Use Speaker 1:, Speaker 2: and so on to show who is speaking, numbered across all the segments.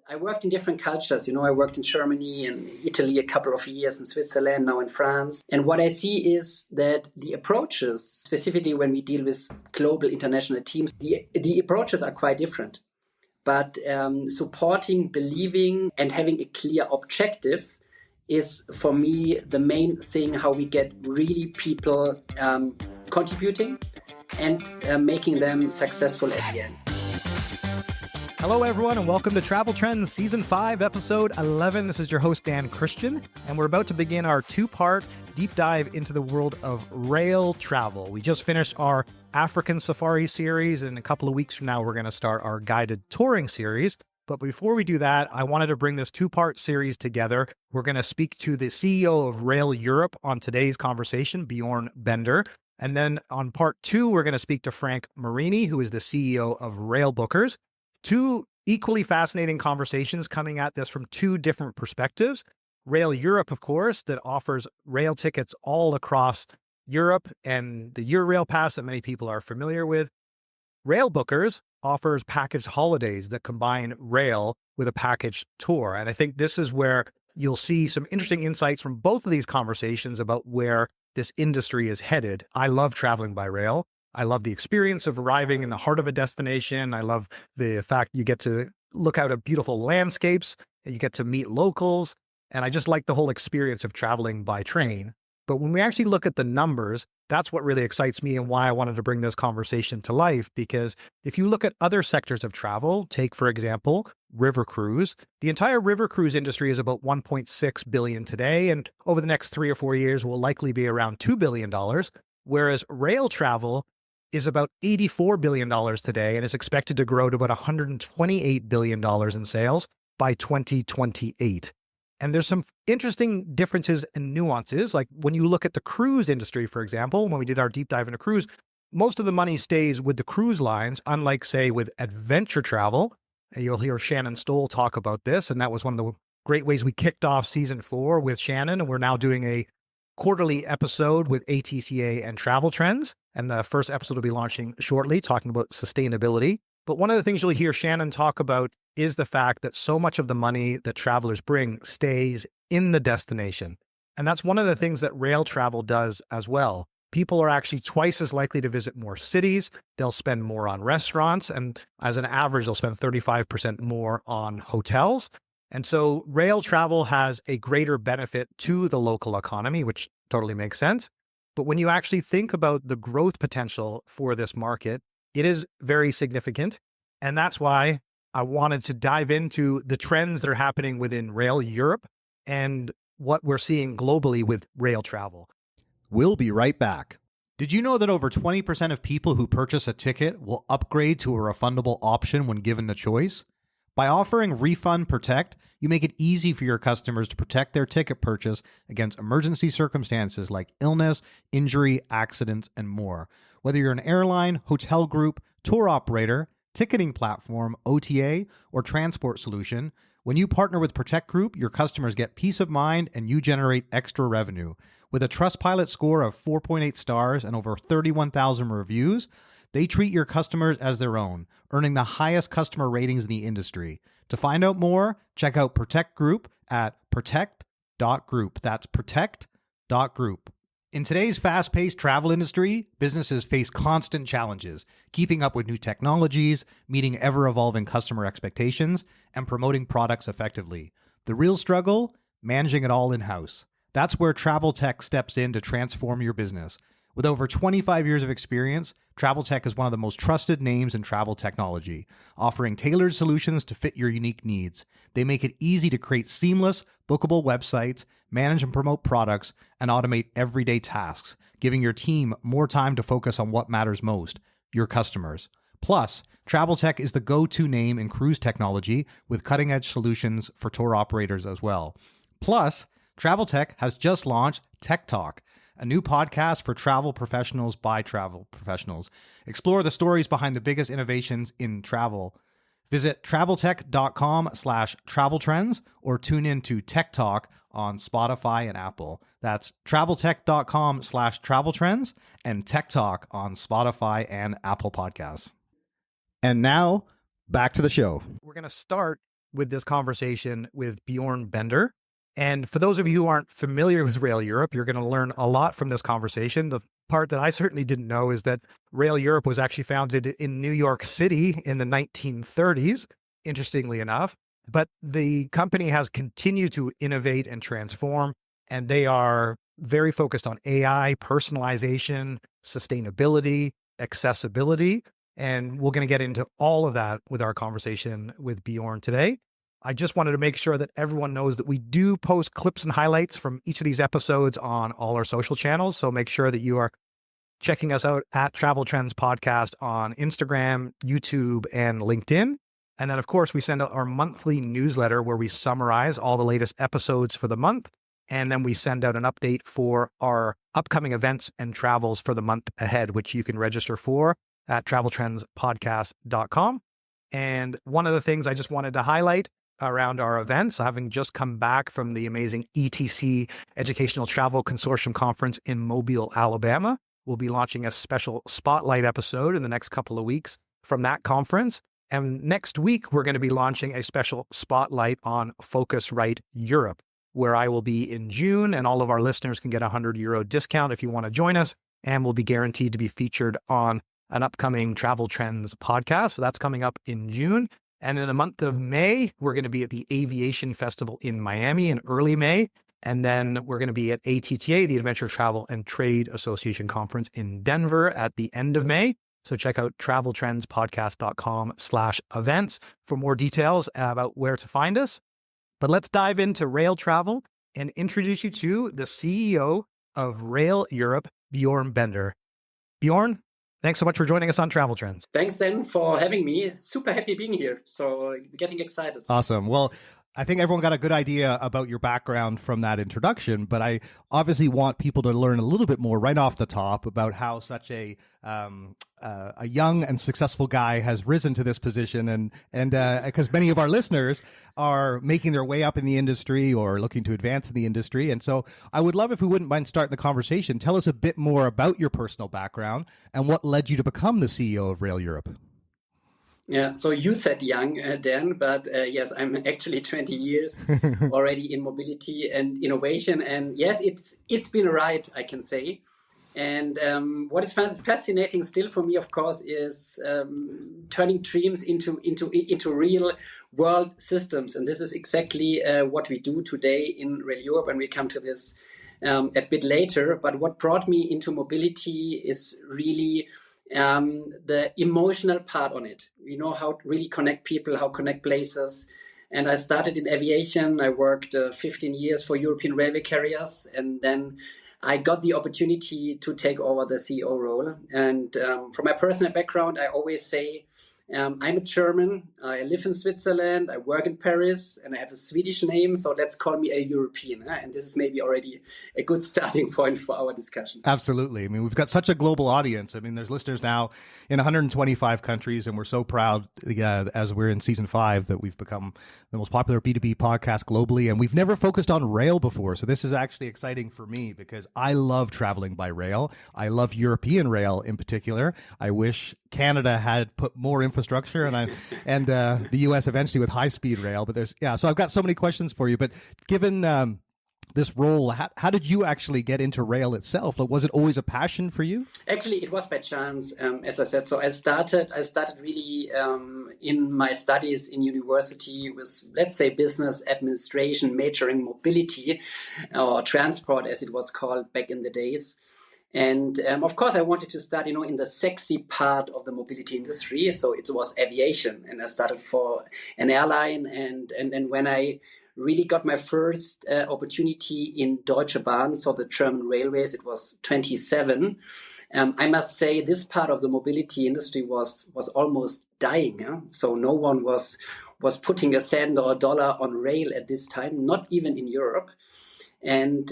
Speaker 1: I worked in different cultures. I worked in Germany and Italy a couple of years, in Switzerland, now in France. And what I see is that the approaches, specifically when we deal with global international teams, the approaches are quite different. But supporting, believing, and having a clear objective is, for me, the main thing how we get really people contributing and making them successful at the end.
Speaker 2: Hello, everyone, and welcome to Travel Trends Season 5, Episode 11. This is your host, Dan Christian, and we're about to begin our two-part deep dive into the world of rail travel. We just finished our African Safari series, and a couple of weeks from now, we're going to start our guided touring series. But before we do that, I wanted to bring this two-part series together. We're going to speak to the CEO of Rail Europe on today's conversation, Bjorn Bender. And then on part 2, we're going to speak to Frank Marini, who is the CEO of Rail Bookers. Two equally fascinating conversations coming at this from two different perspectives. Rail Europe, of course, that offers rail tickets all across Europe and the Eurail Pass that many people are familiar with. Rail Bookers offers packaged holidays that combine rail with a packaged tour. And I think this is where you'll see some interesting insights from both of these conversations about where this industry is headed. I love traveling by rail. I love the experience of arriving in the heart of a destination. I love the fact you get to look out at beautiful landscapes and you get to meet locals. And I just like the whole experience of traveling by train. But when we actually look at the numbers, that's what really excites me and why I wanted to bring this conversation to life. Because if you look at other sectors of travel, take, for example, river cruise, the entire river cruise industry is about $1.6 billion today. And over the next 3 or 4 years will likely be around $2 billion. Whereas rail travel is about $84 billion today and is expected to grow to about $128 billion in sales by 2028. And there's some interesting differences and nuances. Like when you look at the cruise industry, for example, when we did our deep dive into cruise, most of the money stays with the cruise lines, unlike, say, with adventure travel. And you'll hear Shannon Stoll talk about this. And that was one of the great ways we kicked off season 4 with Shannon. And we're now doing a quarterly episode with ATCA and Travel Trends. And the first episode will be launching shortly, talking about sustainability. But one of the things you'll hear Shannon talk about is the fact that so much of the money that travelers bring stays in the destination. And that's one of the things that rail travel does as well. People are actually twice as likely to visit more cities. They'll spend more on restaurants. And as an average, they'll spend 35% more on hotels. And so rail travel has a greater benefit to the local economy, which totally makes sense. But when you actually think about the growth potential for this market, it is very significant. And that's why I wanted to dive into the trends that are happening within Rail Europe and what we're seeing globally with rail travel.
Speaker 3: We'll be right back. Did you know that over 20% of people who purchase a ticket will upgrade to a refundable option when given the choice? By offering Refund Protect, you make it easy for your customers to protect their ticket purchase against emergency circumstances like illness, injury, accidents, and more. Whether you're an airline, hotel group, tour operator, ticketing platform, OTA, or transport solution, when you partner with Protect Group, your customers get peace of mind and you generate extra revenue. With a Trustpilot score of 4.8 stars and over 31,000 reviews, they treat your customers as their own, earning the highest customer ratings in the industry. To find out more, check out Protect Group at protect.group. That's protect.group. In today's fast-paced travel industry, businesses face constant challenges, keeping up with new technologies, meeting ever-evolving customer expectations, and promoting products effectively. The real struggle? Managing it all in-house. That's where Travel Tech steps in to transform your business. With over 25 years of experience, Travel Tech is one of the most trusted names in travel technology, offering tailored solutions to fit your unique needs. They make it easy to create seamless, bookable websites, manage and promote products, and automate everyday tasks, giving your team more time to focus on what matters most, your customers. Plus, Travel Tech is the go-to name in cruise technology with cutting-edge solutions for tour operators as well. Plus, Travel Tech has just launched Tech Talk, a new podcast for travel professionals by travel professionals. Explore the stories behind the biggest innovations in travel. Visit traveltech.com/traveltrends or tune in to Tech Talk on Spotify and Apple. That's traveltech.com/traveltrends and Tech Talk on Spotify and Apple Podcasts. And now, back to the show.
Speaker 2: We're going to start with this conversation with Bjorn Bender. And for those of you who aren't familiar with Rail Europe, you're going to learn a lot from this conversation. The part that I certainly didn't know is that Rail Europe was actually founded in New York City in the 1930s, interestingly enough. But the company has continued to innovate and transform, and they are very focused on AI, personalization, sustainability, accessibility. And we're going to get into all of that with our conversation with Bjorn today. I just wanted to make sure that everyone knows that we do post clips and highlights from each of these episodes on all our social channels. So make sure that you are checking us out at Travel Trends Podcast on Instagram, YouTube, and LinkedIn. And then, of course, we send out our monthly newsletter where we summarize all the latest episodes for the month. And then we send out an update for our upcoming events and travels for the month ahead, which you can register for at traveltrendspodcast.com. And one of the things I just wanted to highlight around our events, having just come back from the amazing ETC Educational Travel Consortium Conference in Mobile, Alabama, we'll be launching a special spotlight episode in the next couple of weeks from that conference. And next week, we're going to be launching a special spotlight on Focusrite Europe, where I will be in June, and all of our listeners can get a €100 discount if you want to join us, and we'll be guaranteed to be featured on an upcoming Travel Trends podcast. So that's coming up in June. And in the month of May, we're going to be at the Aviation Festival in Miami in early May. And then we're going to be at ATTA, the Adventure Travel and Trade Association Conference in Denver at the end of May. So check out traveltrendspodcast.com/events for more details about where to find us. But let's dive into rail travel and introduce you to the CEO of Rail Europe, Bjorn Bender. Bjorn, thanks so much for joining us on Travel Trends.
Speaker 1: Thanks, Dan, for having me. Super happy being here. So getting excited.
Speaker 3: Awesome. Well, I think everyone got a good idea about your background from that introduction, but I obviously want people to learn a little bit more right off the top about how such a young and successful guy has risen to this position, and because many of our listeners are making their way up in the industry or looking to advance in the industry. And so I would love if we wouldn't mind starting the conversation. Tell us a bit more about your personal background and what led you to become the CEO of Rail Europe.
Speaker 1: Yeah, so you said young, Dan, but yes, I'm actually 20 years already in mobility and innovation. And yes, it's been a ride, I can say. And what is fascinating still for me, of course, is turning dreams into real world systems. And this is exactly what we do today in Rail Europe, and we come to this a bit later. But what brought me into mobility is really the emotional part on it. You know, how to really connect people, how connect places. And I started in aviation. I worked 15 years for European railway carriers. And then I got the opportunity to take over the CEO role. And from my personal background, I always say, I'm a German, I live in Switzerland, I work in Paris, and I have a Swedish name, so let's call me a European. And this is maybe already a good starting point for our discussion.
Speaker 3: Absolutely. I mean, we've got such a global audience. I mean, there's listeners now in 125 countries, and we're so proud as we're in season 5 that we've become the most popular B2B podcast globally, and we've never focused on rail before. So this is actually exciting for me because I love traveling by rail. I love European rail in particular. I wish Canada had put more infrastructure and the US eventually with high-speed rail. But so I've got so many questions for you. But given this role, how did you actually get into rail itself? Like, was it always a passion for you?
Speaker 1: Actually, it was by chance, as I said. So I started really in my studies in university with, let's say, business administration, majoring mobility or transport, as it was called back in the days. And of course, I wanted to start, in the sexy part of the mobility industry. So it was aviation, and I started for an airline. And then when I really got my first opportunity in Deutsche Bahn, so the German railways, it was 27. I must say this part of the mobility industry was almost dying. Yeah? So no one was putting a cent or a dollar on rail at this time, not even in Europe. And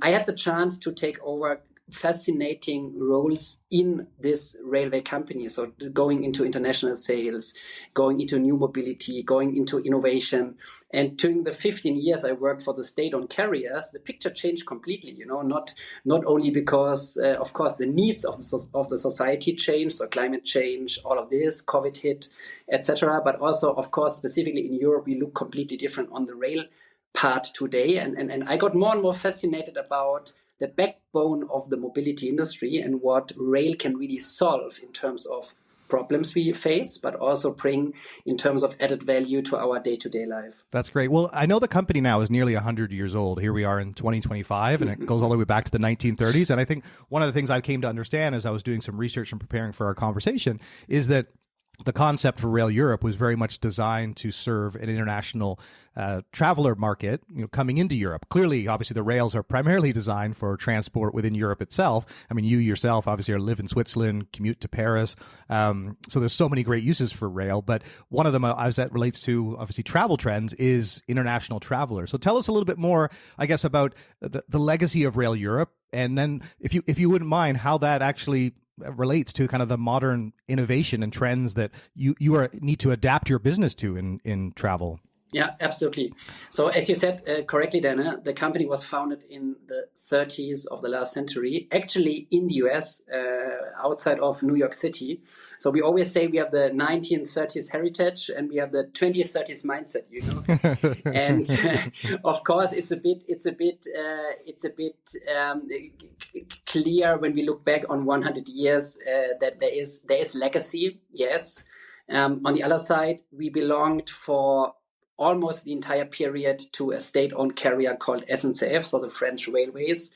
Speaker 1: I had the chance to take over fascinating roles in this railway company. So going into international sales, going into new mobility, going into innovation. And during the 15 years I worked for the state-owned carriers, the picture changed completely, not only because, of course, the needs of the society changed, so climate change, all of this, COVID hit, etc. But also, of course, specifically in Europe, we look completely different on the rail part today. And I got more and more fascinated about the backbone of the mobility industry and what rail can really solve in terms of problems we face, but also bring in terms of added value to our day-to-day life.
Speaker 3: That's great. Well, I know the company now is nearly 100 years old. Here we are in 2025, and it goes all the way back to the 1930s. And I think one of the things I came to understand as I was doing some research and preparing for our conversation is that the concept for Rail Europe was very much designed to serve an international traveler market, coming into Europe. Clearly, obviously, the rails are primarily designed for transport within Europe itself. I mean, you yourself obviously live in Switzerland, commute to Paris. So there's so many great uses for rail. But one of them, as that relates to obviously travel trends, is international travelers. So tell us a little bit more, I guess, about the legacy of Rail Europe, and then if you wouldn't mind, how that actually relates to kind of the modern innovation and trends that you need to adapt your business to in travel.
Speaker 1: Yeah, absolutely. So as you said correctly, Dana, the company was founded in the 30s of the last century, actually in the US, outside of New York City. So we always say we have the 1930s heritage and we have the 2030s mindset, And of course, it's a bit clear when we look back on 100 years that there is legacy. Yes. On the other side, we belonged for almost the entire period to a state-owned carrier called SNCF, so the French Railways.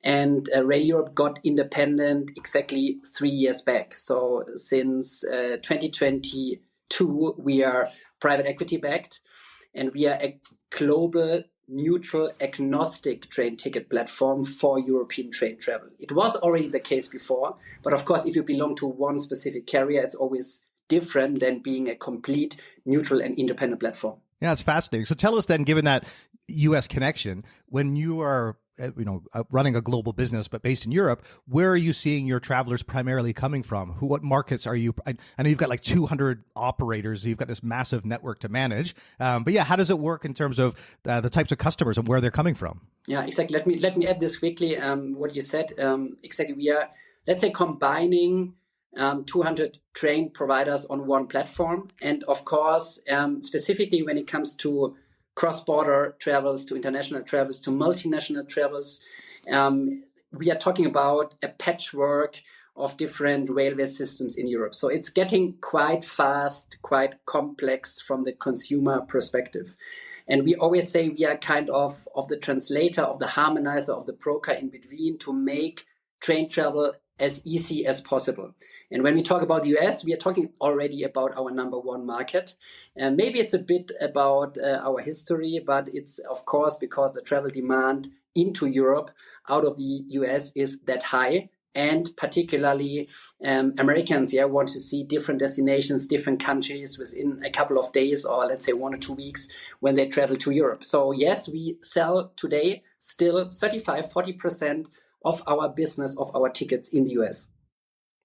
Speaker 1: And Rail Europe got independent exactly 3 years back. So since 2022, we are private equity backed, and we are a global, neutral, agnostic train ticket platform for European train travel. It was already the case before, but of course, if you belong to one specific carrier, it's always different than being a complete, neutral, and independent platform.
Speaker 3: Yeah, it's fascinating. So tell us then, given that U.S. connection, when you are running a global business but based in Europe, where are you seeing your travelers primarily coming from? What markets are you? I know you've got like 200 operators. You've got this massive network to manage. But yeah, how does it work in terms of the types of customers and where they're coming from?
Speaker 1: Yeah, exactly. Let me add this quickly. What you said. Exactly. We are, let's say, combining 200 train providers on one platform. And of course, specifically when it comes to cross-border travels, to international travels, to multinational travels, we are talking about a patchwork of different railway systems in Europe. So it's getting quite fast, quite complex from the consumer perspective. And we always say we are kind of the translator, of the harmonizer, of the broker in between to make train travel as easy as possible. And when we talk about the US, we are talking already about our number one market. And maybe it's a bit about our history, but it's of course because the travel demand into Europe out of the US is that high. And particularly Americans want to see different destinations, different countries within a couple of days, or let's say 1 or 2 weeks when they travel to Europe. So yes, we sell today still 35-40% of our business, of our tickets in the US.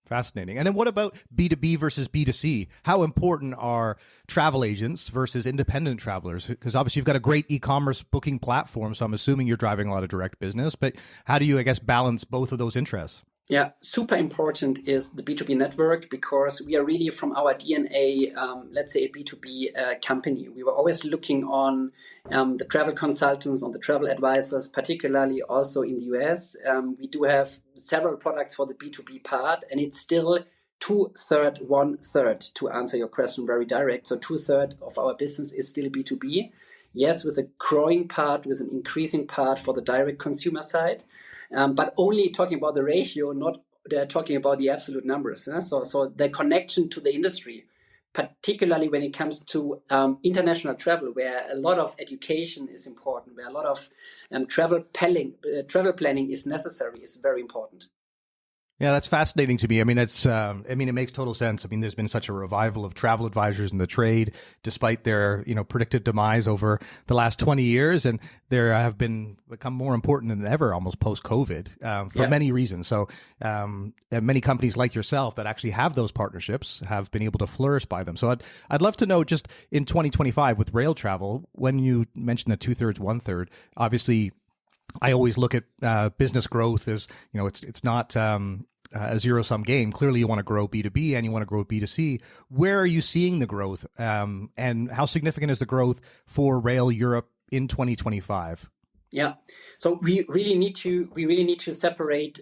Speaker 3: Fascinating. And then what about B2B versus B2C? How important are travel agents versus independent travelers? Because obviously you've got a great e-commerce booking platform, so I'm assuming you're driving a lot of direct business, but how do you, I guess, balance both of those interests?
Speaker 1: Yeah, super important is the B2B network, because we are really from our DNA, let's say a B2B company. We were always looking on the travel consultants, on the travel advisors, particularly also in the US. We do have several products for the B2B part, and it's still 2/3, 1/3 to answer your question very direct. So 2/3 of our business is still B2B. Yes, with a growing part, with an increasing part for the direct consumer side. But only talking about the ratio, not talking about the absolute numbers. So the connection to the industry, particularly when it comes to international travel, where a lot of education is important, where a lot of travel planning is necessary, is very important.
Speaker 3: Yeah, that's fascinating to me. I mean, it makes total sense. I mean, there's been such a revival of travel advisors in the trade, despite their, predicted demise over the last 20 years. And there have become more important than ever, almost post-COVID, for many reasons. So, many companies like yourself that actually have those partnerships have been able to flourish by them. So I'd love to know, just in 2025 with rail travel, when you mentioned the 2/3, 1/3, obviously I always look at business growth as, it's not a zero-sum game. Clearly, you want to grow B2B and you want to grow B2C. Where are you seeing the growth, and how significant is the growth for Rail Europe in 2025?
Speaker 1: Yeah, so we really need to separate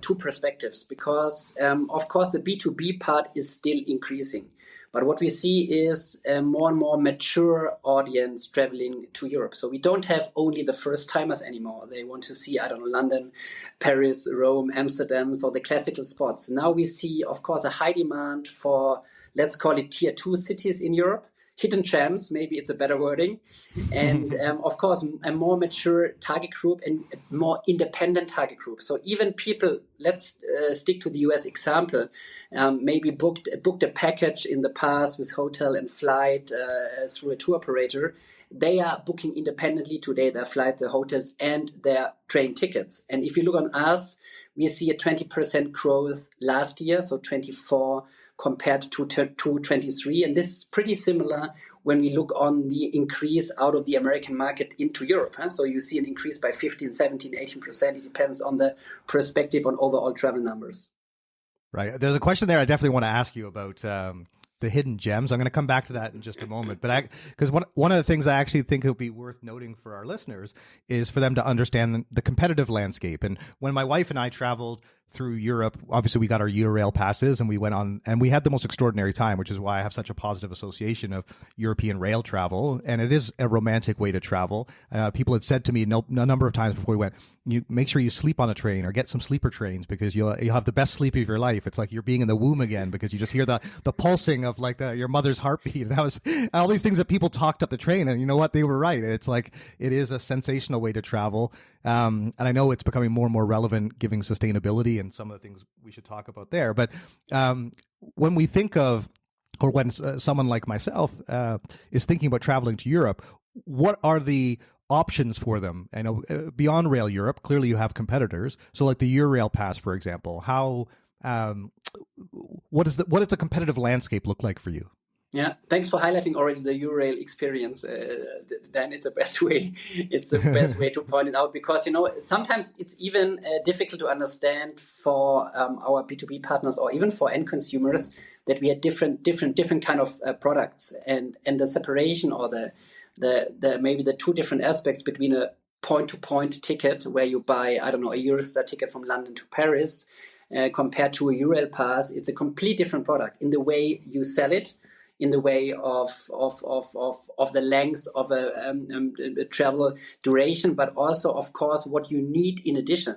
Speaker 1: two perspectives, because of course the B2B part is still increasing. But what we see is a more and more mature audience traveling to Europe. So we don't have only the first timers anymore. They want to see, I don't know, London, Paris, Rome, Amsterdam, so the classical spots. Now we see, of course, a high demand for, let's call it tier 2 cities in Europe. Hidden gems, maybe it's a better wording. And of course, a more mature target group and a more independent target group. So even people, let's stick to the US example, maybe booked a package in the past with hotel and flight through a tour operator. They are booking independently today their flight, their hotels, and their train tickets. And if you look on us, we see a 20% growth last year, so 24 compared to 23. And this is pretty similar when we look on the increase out of the American market into Europe. So you see an increase by 15, 17, 18%. It depends on the perspective on overall travel numbers.
Speaker 3: Right. There's a question there I definitely want to ask you about the hidden gems. I'm going to come back to that in just a moment. But because one of the things I actually think it would be worth noting for our listeners is for them to understand the competitive landscape. And when my wife and I traveled through Europe, obviously we got our Eurail passes and we went on and we had the most extraordinary time, which is why I have such a positive association of European rail travel. And it is a romantic way to travel. People had said to me a number of times before we went, you make sure you sleep on a train or get some sleeper trains because you'll have the best sleep of your life. It's like you're being in the womb again because you just hear the pulsing of like your mother's heartbeat. And that was all these things that people talked up the train, and you know what? They were right. It's like, it is a sensational way to travel. And I know it's becoming more and more relevant, giving sustainability and some of the things we should talk about there. But when we think of, or when someone like myself is thinking about traveling to Europe, what are the options for them? I know beyond Rail Europe, clearly you have competitors. So like the Eurail Pass, for example, what does the competitive landscape look like for you?
Speaker 1: Yeah, thanks for highlighting already the Eurail experience. Dan, it's the best way. It's the best way to point it out, because sometimes it's even difficult to understand for our B2B partners or even for end consumers that we have different kind of products, and the separation or the maybe the two different aspects between a point-to-point ticket where you buy, I don't know, a Eurostar ticket from London to Paris compared to a Eurail Pass. It's a complete different product in the way you sell it, in the way of the length of a travel duration, but also, of course, what you need in addition.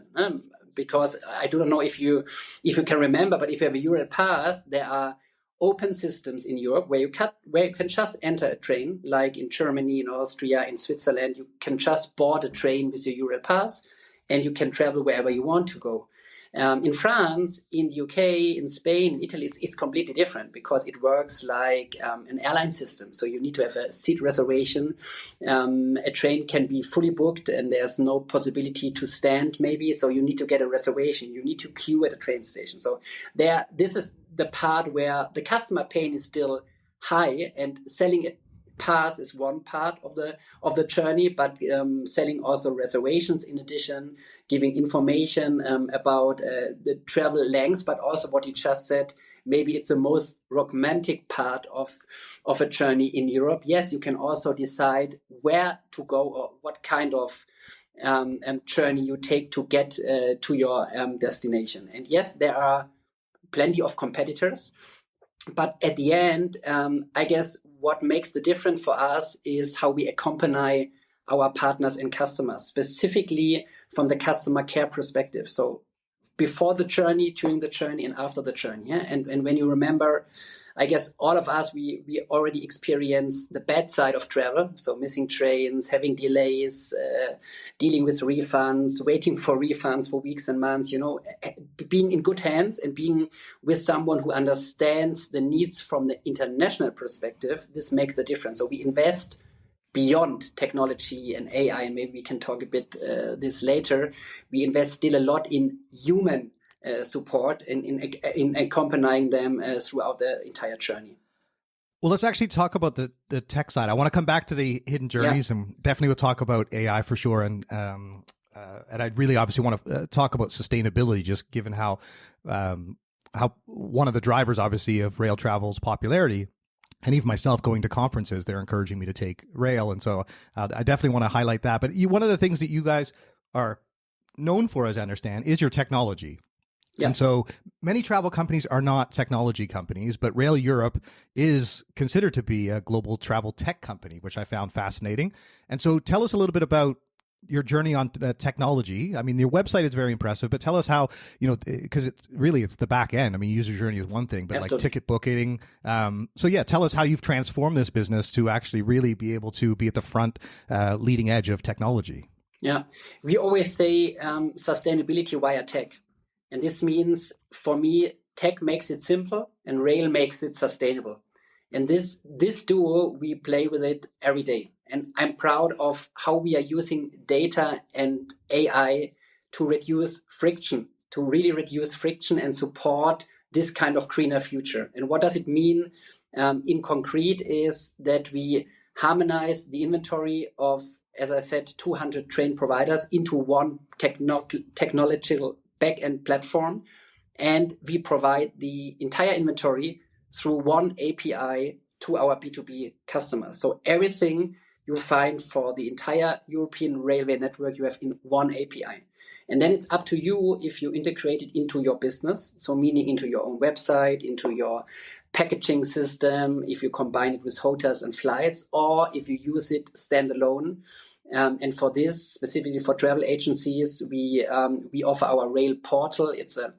Speaker 1: Because I don't know if you can remember, but if you have a Eurail Pass, there are open systems in Europe where you can just enter a train, like in Germany, in Austria, in Switzerland. You can just board a train with your Eurail Pass, and you can travel wherever you want to go. In France, in the UK, in Spain, in Italy, it's completely different because it works like an airline system. So you need to have a seat reservation. A train can be fully booked and there's no possibility to stand maybe. So you need to get a reservation. You need to queue at a train station. So this is the part where the customer pain is still high, and selling a pass is one part of the journey, but selling also reservations in addition, giving information about the travel lengths, but also what you just said, maybe it's the most romantic part of a journey in Europe. Yes, you can also decide where to go or what kind of journey you take to get to your destination. And yes, there are plenty of competitors. But at the end, I guess what makes the difference for us is how we accompany our partners and customers, specifically from the customer care perspective. So before the journey, during the journey, and after the journey. Yeah? And when you remember, I guess all of us, we already experienced the bad side of travel. So missing trains, having delays, dealing with refunds, waiting for refunds for weeks and months, being in good hands and being with someone who understands the needs from the international perspective. This makes the difference. So we invest beyond technology and AI, and maybe we can talk a bit this later. We invest still a lot in human support in accompanying them throughout the entire journey.
Speaker 3: Well, let's actually talk about the tech side. I want to come back to the hidden journeys, and definitely we'll talk about AI for sure. And I really obviously want to talk about sustainability, just given how one of the drivers, obviously, of rail travel's popularity. And even myself going to conferences, they're encouraging me to take rail. And so I definitely want to highlight that. But one of the things that you guys are known for, as I understand, is your technology. Yeah. And so many travel companies are not technology companies, but Rail Europe is considered to be a global travel tech company, which I found fascinating. And so tell us a little bit about your journey on technology. I mean, your website is very impressive, but tell us how, because it's the back end. I mean, user journey is one thing, but Absolutely. Like ticket booking. Tell us how you've transformed this business to actually really be able to be at the front, leading edge of technology.
Speaker 1: Yeah, we always say sustainability via tech. And this means, for me, tech makes it simple and rail makes it sustainable. And this duo, we play with it every day. And I'm proud of how we are using data and AI to reduce friction, to really reduce friction and support this kind of greener future. And what does it mean in concrete is that we harmonize the inventory of, as I said, 200 train providers into one technological back-end platform. And we provide the entire inventory through one API to our B2B customers. So everything you find for the entire European railway network, you have in one API. And then it's up to you if you integrate it into your business, so meaning into your own website, into your packaging system, if you combine it with hotels and flights, or if you use it standalone. And for this, specifically for travel agencies, we offer our rail portal. It's a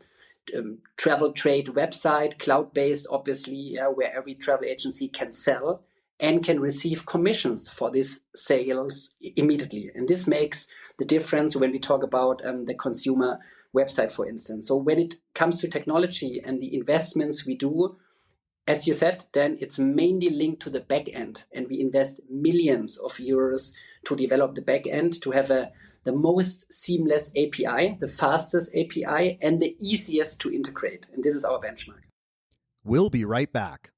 Speaker 1: travel trade website, cloud-based, obviously, where every travel agency can sell and can receive commissions for these sales immediately. And this makes the difference when we talk about the consumer website, for instance. So when it comes to technology and the investments we do, as you said, then it's mainly linked to the back end. And we invest millions of euros to develop the back end, to have the most seamless API, the fastest API, and the easiest to integrate. And this is our benchmark.
Speaker 3: We'll be right back.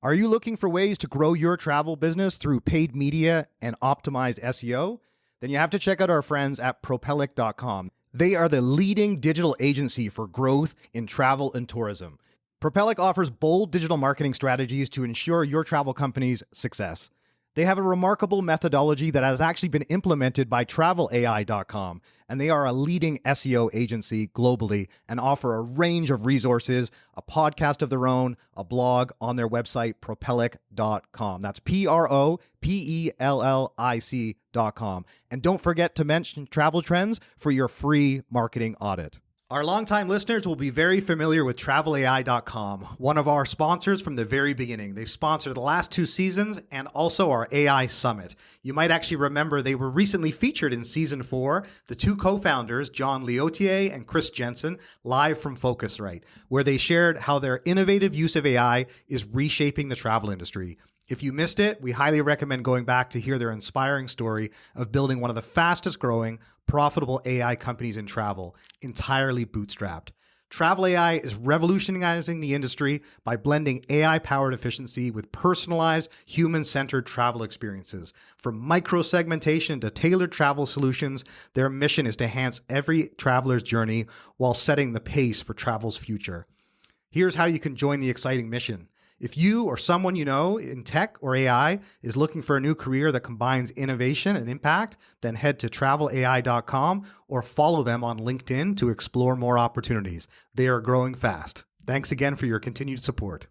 Speaker 3: Are you looking for ways to grow your travel business through paid media and optimized SEO? Then you have to check out our friends at Propellic.com. They are the leading digital agency for growth in travel and tourism. Propellic offers bold digital marketing strategies to ensure your travel company's success. They have a remarkable methodology that has actually been implemented by TravelAI.com, and they are a leading SEO agency globally and offer a range of resources, a podcast of their own, a blog on their website, Propellic.com. That's Propellic.com. And don't forget to mention Travel Trends for your free marketing audit. Our longtime listeners will be very familiar with TravelAI.com, one of our sponsors from the very beginning. They've sponsored the last 2 seasons and also our AI Summit. You might actually remember they were recently featured in Season 4, the 2 co-founders, John Leotier and Chris Jensen, live from Focusrite, where they shared how their innovative use of AI is reshaping the travel industry. If you missed it, we highly recommend going back to hear their inspiring story of building one of the fastest growing, profitable AI companies in travel, entirely bootstrapped. Travel AI is revolutionizing the industry by blending AI-powered efficiency with personalized, human-centered travel experiences. From micro-segmentation to tailored travel solutions, their mission is to enhance every traveler's journey while setting the pace for travel's future. Here's how you can join the exciting mission. If you or someone you know in tech or AI is looking for a new career that combines innovation and impact, then head to TravelAI.com or follow them on LinkedIn to explore more opportunities. They are growing fast. Thanks again for your continued support.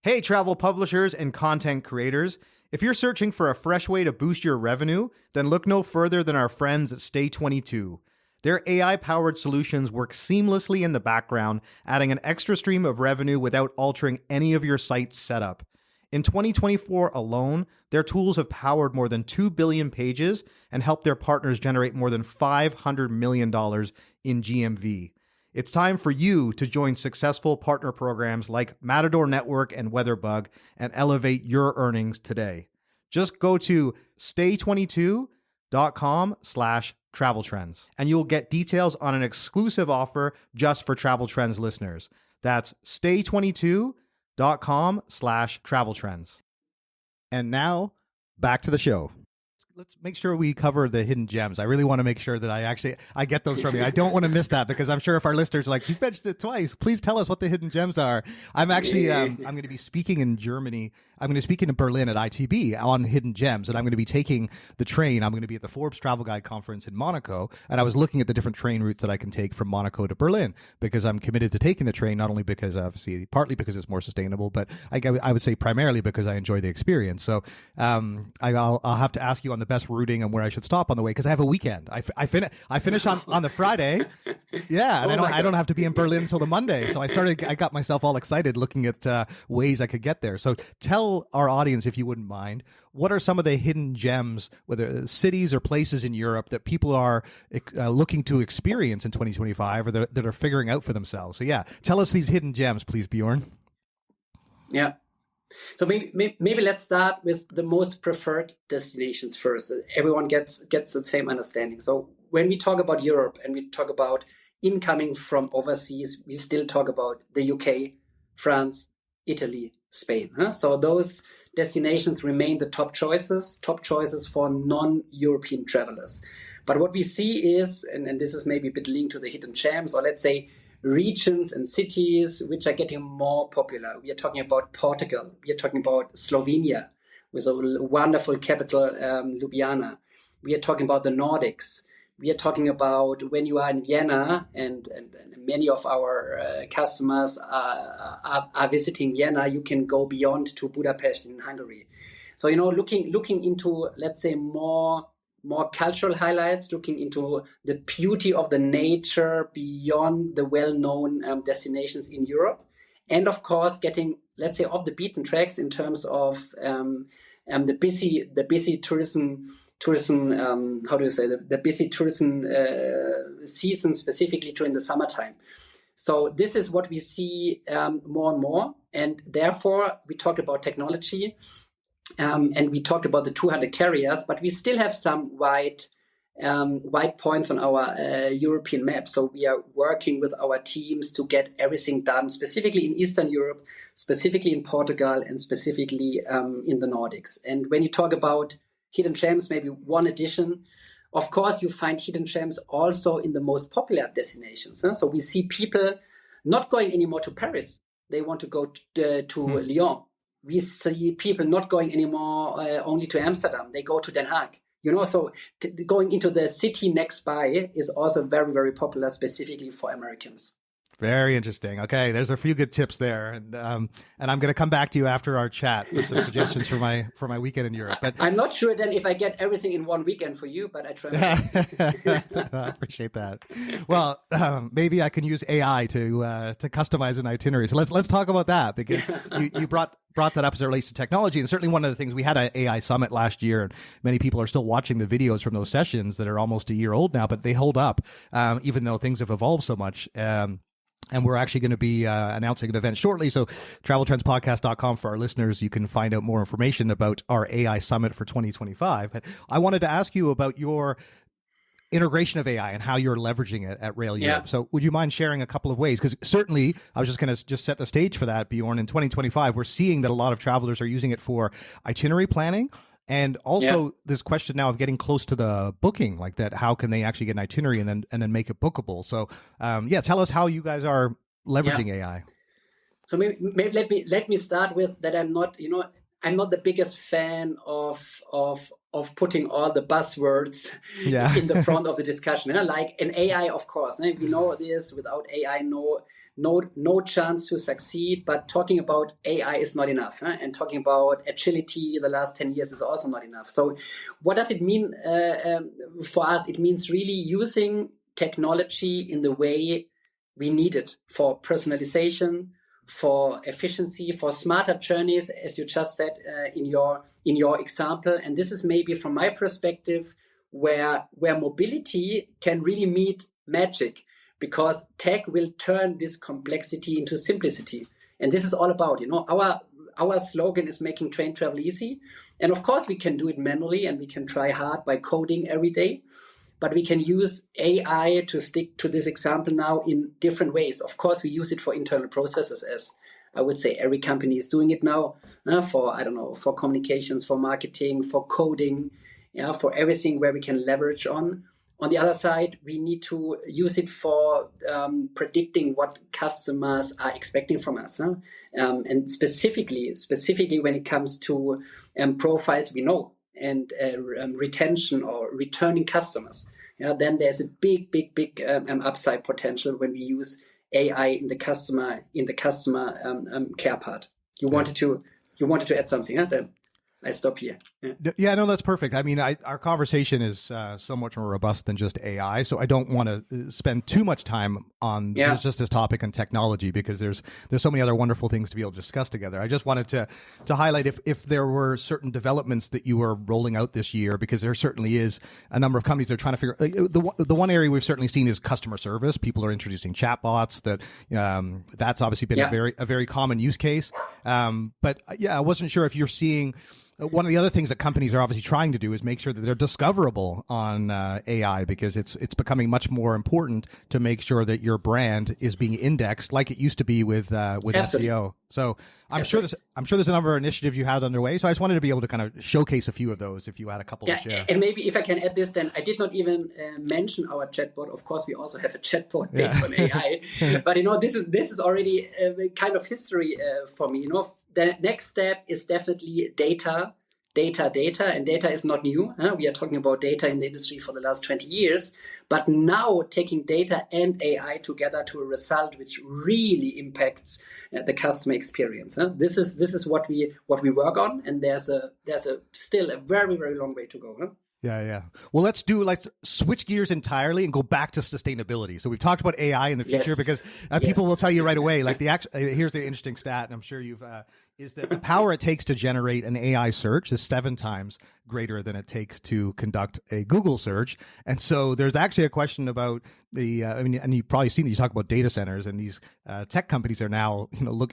Speaker 3: Hey, travel publishers and content creators. If you're searching for a fresh way to boost your revenue, then look no further than our friends at Stay22. Their AI-powered solutions work seamlessly in the background, adding an extra stream of revenue without altering any of your site's setup. In 2024 alone, their tools have powered more than 2 billion pages and helped their partners generate more than $500 million in GMV. It's time for you to join successful partner programs like Matador Network and Weatherbug and elevate your earnings today. Just go to stay22.com/travel trends and you'll get details on an exclusive offer just for Travel Trends listeners. That's stay22.com/travel trends. And now back to the show. Let's make sure we cover the hidden gems. I really want to make sure that I get those from you. I don't want to miss that because I'm sure if our listeners are like, he's mentioned it twice, please tell us what the hidden gems are. I'm actually, I'm going to be speaking in Germany. I'm going to speak in Berlin at ITB on hidden gems, and I'm going to be taking the train. I'm going to be at the Forbes Travel Guide Conference in Monaco, and I was looking at the different train routes that I can take from Monaco to Berlin because I'm committed to taking the train, not only because obviously, partly because it's more sustainable, but I would say primarily because I enjoy the experience. So, I'll have to ask you on the best routing and where I should stop on the way because I have a weekend. I finish on the Friday. Yeah. And I don't have to be in Berlin until the Monday. So I got myself all excited looking at ways I could get there. So tell our audience, if you wouldn't mind, what are some of the hidden gems, whether cities or places in Europe that people are looking to experience in 2025 or that are figuring out for themselves? So yeah, tell us these hidden gems, please, Bjorn.
Speaker 1: Yeah. So maybe let's start with the most preferred destinations first. Everyone gets the same understanding. So when we talk about Europe and we talk about incoming from overseas, we still talk about the UK, France, Italy, Spain. So those destinations remain the top choices for non-European travelers. But what we see is, and this is maybe a bit linked to the hidden gems, or let's say regions and cities which are getting more popular. We are talking about Portugal. We are talking about Slovenia with a wonderful capital, Ljubljana. We are talking about the Nordics. We are talking about when you are in Vienna, and many of our customers are visiting Vienna, you can go beyond to Budapest in Hungary. So, looking into, let's say, more cultural highlights, looking into the beauty of the nature beyond the well-known destinations in Europe. And of course, getting, let's say, off the beaten tracks in terms of the busy tourism, the busy tourism season, specifically during the summertime. So this is what we see more and more. And therefore, we talk about technology. And we talked about the 200 carriers, but we still have some white points on our European map. So we are working with our teams to get everything done, specifically in Eastern Europe, specifically in Portugal, and specifically in the Nordics. And when you talk about hidden gems, maybe one addition, of course, you find hidden gems also in the most popular destinations. So we see people not going anymore to Paris. They want to go to Lyon. We see people not going anymore only to Amsterdam. They go to Den Haag. So going into the city next by is also very, very popular, specifically for Americans.
Speaker 3: Very interesting. Okay, there's a few good tips there, and I'm going to come back to you after our chat for some suggestions for my weekend in Europe. But
Speaker 1: I'm not sure then if I get everything in one weekend for you, but I try.
Speaker 3: I appreciate that. Well, maybe I can use AI to customize an itinerary. So let's talk about that, because you brought that up as it relates to technology, and certainly one of the things, we had an AI summit last year, and many people are still watching the videos from those sessions that are almost a year old now, but they hold up even though things have evolved so much. And we're actually going to be announcing an event shortly. So traveltrendspodcast.com for our listeners. You can find out more information about our AI summit for 2025. But I wanted to ask you about your integration of AI and how you're leveraging it at Rail Europe. So would you mind sharing a couple of ways? Because certainly, I was just going to set the stage for that, Bjorn. In 2025, we're seeing that a lot of travelers are using it for itinerary planning. And also this question now of getting close to the booking, like that, how can they actually get an itinerary and then make it bookable? So, tell us how you guys are leveraging AI.
Speaker 1: So maybe let me start with that. I'm not the biggest fan of putting all the buzzwords in the front of the discussion. Like an AI, of course, we know this. Without AI, no chance to succeed. But talking about AI is not enough, and talking about agility the last 10 years is also not enough. So what does it mean for us? It means really using technology in the way we need it for personalization, for efficiency, for smarter journeys, as you just said in your example. And this is maybe from my perspective where mobility can really meet magic, because tech will turn this complexity into simplicity. And this is all about, our slogan is making train travel easy. And of course, we can do it manually and we can try hard by coding every day. But we can use AI, to stick to this example now, in different ways. Of course, we use it for internal processes, as I would say every company is doing it now, for communications, for marketing, for coding, for everything where we can leverage on. On the other side, we need to use it for predicting what customers are expecting from us. And specifically when it comes to profiles we know, and retention or returning customers, then there's a big upside potential when we use AI in the customer care part. You wanted to add something, huh? Then I stop here.
Speaker 3: Yeah, no, that's perfect. I mean, our conversation is so much more robust than just AI, so I don't want to spend too much time on just this topic and technology, because there's so many other wonderful things to be able to discuss together. I just wanted to highlight if there were certain developments that you were rolling out this year, because there certainly is a number of companies that are trying to figure. The one area we've certainly seen is customer service. People are introducing chatbots. That's obviously been a very common use case. But I wasn't sure if you're seeing. One of the other things that companies are obviously trying to do is make sure that they're discoverable on AI, because it's becoming much more important to make sure that your brand is being indexed like it used to be with SEO. So I'm sure there's a number of initiatives you had underway. So I just wanted to be able to kind of showcase a few of those if you had a couple to share.
Speaker 1: And maybe if I can add this, then I did not even mention our chatbot. Of course, we also have a chatbot based on AI. But this is already a kind of history for me. The next step is definitely data, and data is not new. We are talking about data in the industry for the last 20 years, but now taking data and AI together to a result which really impacts the customer experience. This is what we work on, and there's still a very, very long way to go.
Speaker 3: Yeah. Well, let's switch gears entirely and go back to sustainability. So we've talked about AI in the future, because people will tell you right away, like here's the interesting stat, and I'm sure you've, is that the power it takes to generate an AI search is 7 times greater than it takes to conduct a Google search. And so there's actually a question about and you've probably seen that you talk about data centers, and these tech companies are now,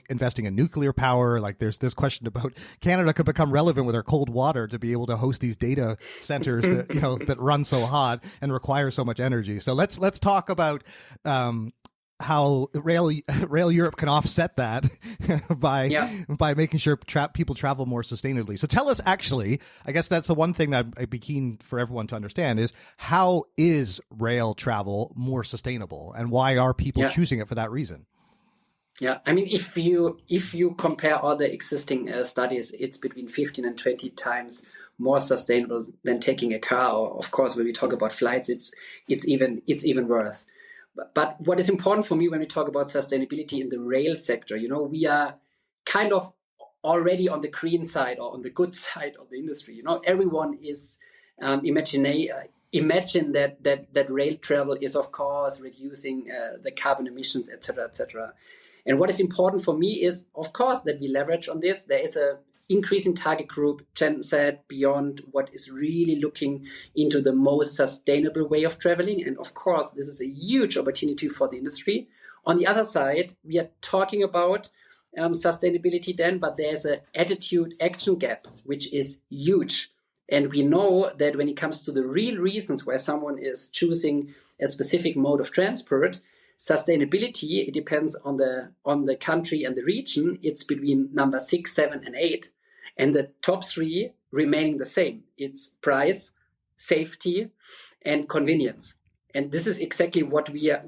Speaker 3: investing in nuclear power. Like there's this question about Canada could become relevant with our cold water to be able to host these data centers that, that run so hot and require so much energy. So let's talk about, how Rail Europe can offset that by making sure people travel more sustainably. So tell us, actually, I guess that's the one thing that I'd be keen for everyone to understand is, how is rail travel more sustainable, and why are people choosing it for that reason?
Speaker 1: Yeah, I mean, if you compare all the existing studies, it's between 15 and 20 times more sustainable than taking a car. Or, of course, when we talk about flights, it's even worth. But what is important for me when we talk about sustainability in the rail sector, we are kind of already on the green side, or on the good side of the industry. Everyone is imagine that rail travel is, of course, reducing the carbon emissions, etc., etc. And what is important for me is, of course, that we leverage on this. There is a increasing target group, Jen said, beyond what is really looking into the most sustainable way of traveling. And of course, this is a huge opportunity for the industry. On the other side, we are talking about sustainability then, but there's an attitude action gap, which is huge. And we know that when it comes to the real reasons why someone is choosing a specific mode of transport, sustainability, it depends on the country and the region. It's between number 6, 7, and 8. And the top 3 remaining the same. It's price, safety, and convenience. And this is exactly what we are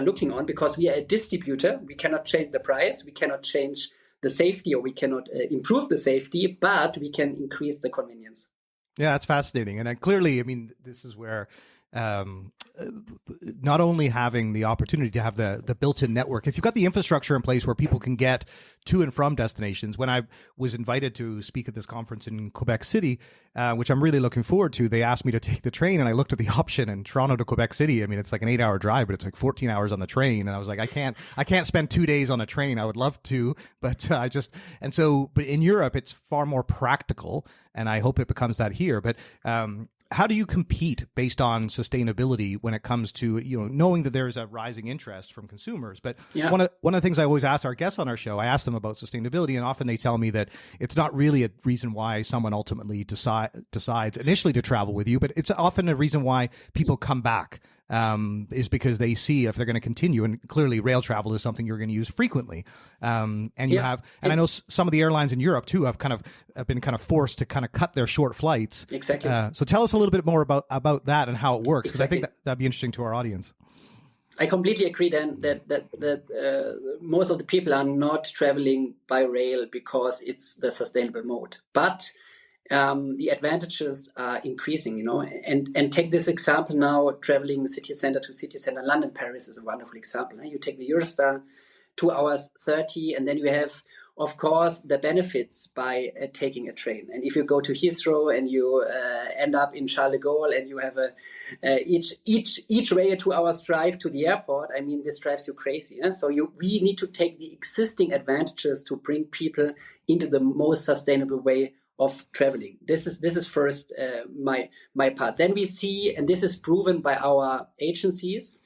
Speaker 1: looking on, because we are a distributor. We cannot change the price, we cannot change the safety, or we cannot improve the safety, but we can increase the convenience.
Speaker 3: Yeah, that's fascinating. And clearly, I mean, this is where not only having the opportunity to have the built-in network, if you've got the infrastructure in place where people can get to and from destinations. When I was invited to speak at this conference in Quebec City, which I'm really looking forward to, they asked me to take the train, and I looked at the option in Toronto to Quebec City. I mean, it's like an 8-hour drive, but it's like 14 hours on the train. And I was like, I can't spend 2 days on a train. I would love to, but but in Europe, it's far more practical, and I hope it becomes that here. But how do you compete based on sustainability when it comes to, knowing that there's a rising interest from consumers? But one of the things I always ask our guests on our show, I ask them about sustainability, and often they tell me that it's not really a reason why someone ultimately decides initially to travel with you, but it's often a reason why people come back. Is because they see if they're going to continue, and clearly rail travel is something you're going to use frequently. And I know some of the airlines in Europe too have been forced to cut their short flights.
Speaker 1: Exactly.
Speaker 3: So tell us a little bit more about that and how it works, because
Speaker 1: Exactly.
Speaker 3: I think that'd be interesting to our audience.
Speaker 1: I completely agree then that most of the people are not traveling by rail because it's the sustainable mode, but the advantages are increasing, and take this example now, traveling city center to city center. London, Paris is a wonderful example. You take the Eurostar, 2 hours 30, and then you have, of course, the benefits by taking a train. And if you go to Heathrow and you end up in Charles de Gaulle and you have each way a 2 hours drive to the airport, I mean, this drives you crazy. So we need to take the existing advantages to bring people into the most sustainable way of traveling. This is first my part. Then we see, and this is proven by our agencies,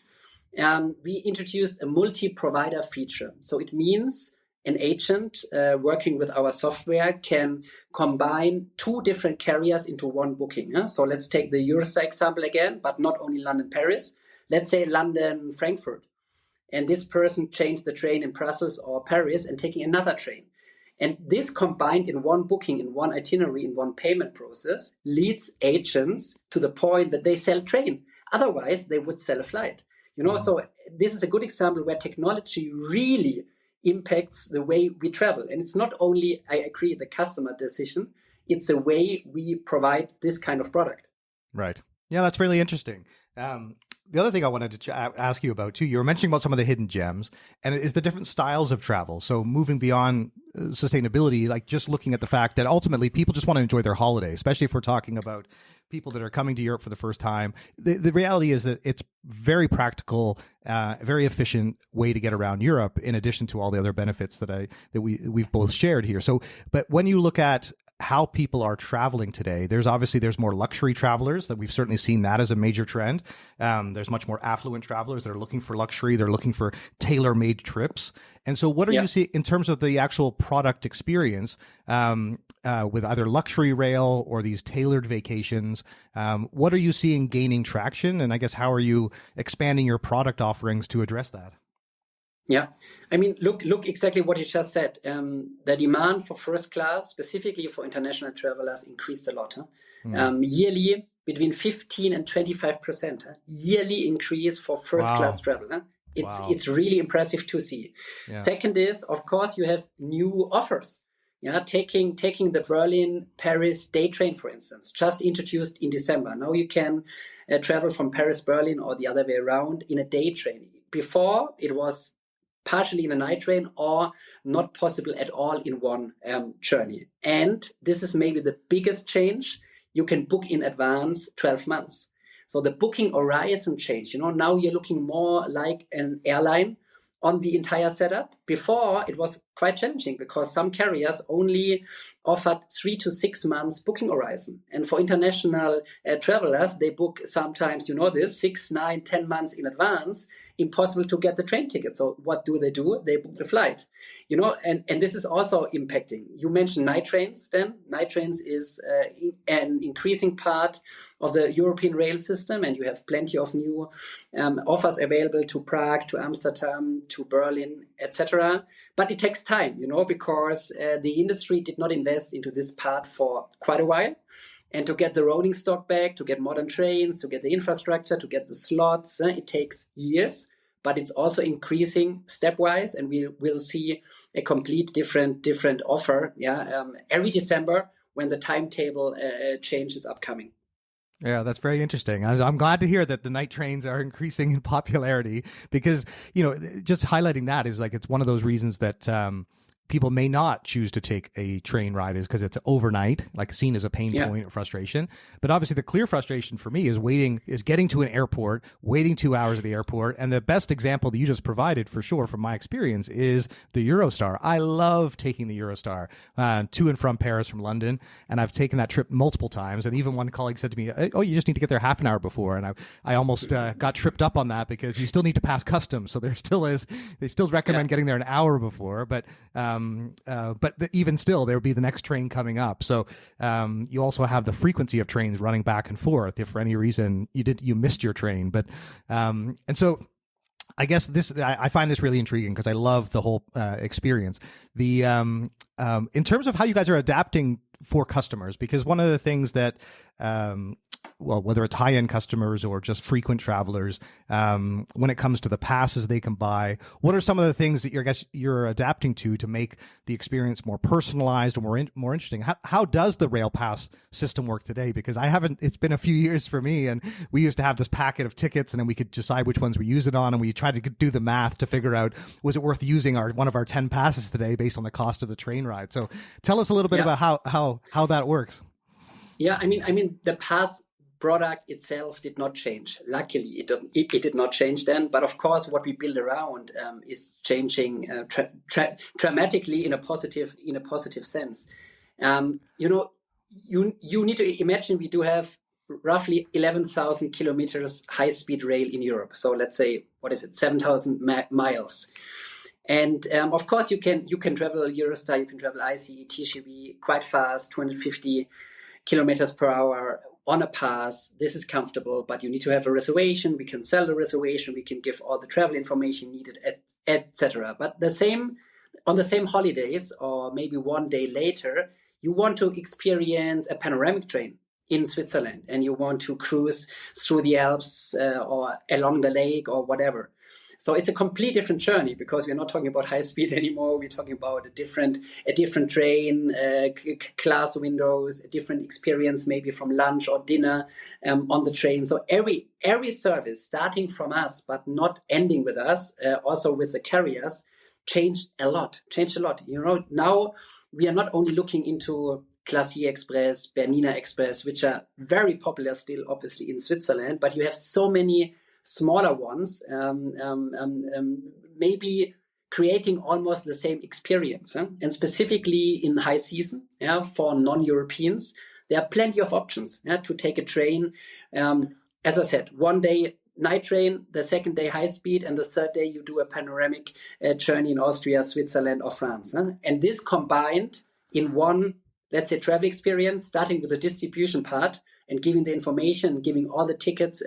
Speaker 1: we introduced a multi-provider feature. So it means an agent working with our software can combine 2 different carriers into one booking. So let's take the Eurostar example again, but not only London, Paris. Let's say London, Frankfurt. And this person changed the train in Brussels or Paris and taking another train. And this combined in one booking, in one itinerary, in one payment process, leads agents to the point that they sell train. Otherwise, they would sell a flight. So this is a good example where technology really impacts the way we travel. And it's not only, I agree, the customer decision, it's the way we provide this kind of product.
Speaker 3: Right. Yeah, that's really interesting. The other thing I wanted to ask you about too, you were mentioning about some of the hidden gems, and it is the different styles of travel. So moving beyond sustainability, like just looking at the fact that ultimately people just want to enjoy their holiday, especially if we're talking about people that are coming to Europe for the first time. The reality is that it's very practical, very efficient way to get around Europe, in addition to all the other benefits that we've both shared here. So, but when you look at how people are traveling today, there's more luxury travelers, that we've certainly seen that as a major trend. There's much more affluent travelers that are looking for luxury. They're looking for tailor-made trips. And so what are you seeing in terms of the actual product experience with either luxury rail or these tailored vacations? What are you seeing gaining traction? And I guess how are you expanding your product offerings to address that?
Speaker 1: Yeah, I mean, look exactly what you just said. The demand for first class, specifically for international travelers, increased a lot. Yearly, between 15 and 25%. Yearly increase for first class travel. It's really impressive to see. Yeah. Second is, of course, you have new offers. Taking the Berlin-Paris day train, for instance, just introduced in December. Now you can travel from Paris-Berlin or the other way around in a day train. Before, it was partially in a night train or not possible at all in one journey. And this is maybe the biggest change. You can book in advance 12 months. So the booking horizon changed. Now you're looking more like an airline on the entire setup. Before, it was quite challenging because some carriers only offered 3 to 6 months booking horizon. And for international travelers, they book sometimes, 6, 9, 10 months in advance. Impossible to get the train ticket. So what do? They book the flight, and this is also impacting. You mentioned night trains. Then night trains is an increasing part of the European rail system, and you have plenty of new offers available to Prague, to Amsterdam, to Berlin, etc. But it takes time, because the industry did not invest into this part for quite a while. And to get the rolling stock back, to get modern trains, to get the infrastructure, to get the slots, it takes years. But it's also increasing stepwise, and we will see a complete different offer. Every December when the timetable change is upcoming.
Speaker 2: Yeah, that's very interesting. I'm glad to hear that the night trains are increasing in popularity because, just highlighting that is like, it's one of those reasons that people may not choose to take a train ride is because it's overnight, like seen as a pain point or frustration. But obviously the clear frustration for me is getting to an airport, waiting 2 hours at the airport. And the best example that you just provided for sure from my experience is the Eurostar. I love taking the Eurostar to and from Paris from London. And I've taken that trip multiple times. And even one colleague said to me, oh, you just need to get there half an hour before. And I almost got tripped up on that because you still need to pass customs. So they still recommend getting there an hour before. But even still, there would be the next train coming up. So you also have the frequency of trains running back and forth. If for any reason you missed your train, but and so I guess I find this really intriguing because I love the whole experience. The in terms of how you guys are adapting for customers, because one of the things that whether it's high-end customers or just frequent travelers, when it comes to the passes they can buy, what are some of the things that you're adapting to make the experience more personalized or more interesting? How does the Rail Pass system work today? Because it's been a few years for me, and we used to have this packet of tickets, and then we could decide which ones we use it on, and we tried to do the math to figure out, was it worth using one of our 10 passes today based on the cost of the train ride? So tell us a little bit about how that works.
Speaker 1: Yeah, I mean, the pass product itself did not change. Luckily, it did not change then. But of course, what we build around is changing dramatically in a positive sense. You need to imagine we do have roughly 11,000 kilometers high-speed rail in Europe. So let's say, 7,000 miles. And of course, you can travel Eurostar, you can travel ICE, TGV quite fast, 250 kilometers per hour on a pass. This is comfortable, but you need to have a reservation. We can sell the reservation. We can give all the travel information needed, etc. But on the same holidays, or maybe one day later, you want to experience a panoramic train in Switzerland, and you want to cruise through the Alps or along the lake or whatever. So it's a complete different journey because we're not talking about high speed anymore. We're talking about a different train, class windows, a different experience, maybe from lunch or dinner on the train. So every service, starting from us but not ending with us, also with the carriers, changed a lot. Now we are not only looking into Classier Express, Bernina Express, which are very popular still, obviously, in Switzerland, but you have so many smaller ones, maybe creating almost the same experience. And specifically in high season, for non-Europeans, there are plenty of options to take a train. As I said, one day night train, the second day high speed, and the third day you do a panoramic journey in Austria, Switzerland, or France. And this combined in one, let's say, travel experience, starting with the distribution part, and giving the information, giving all the tickets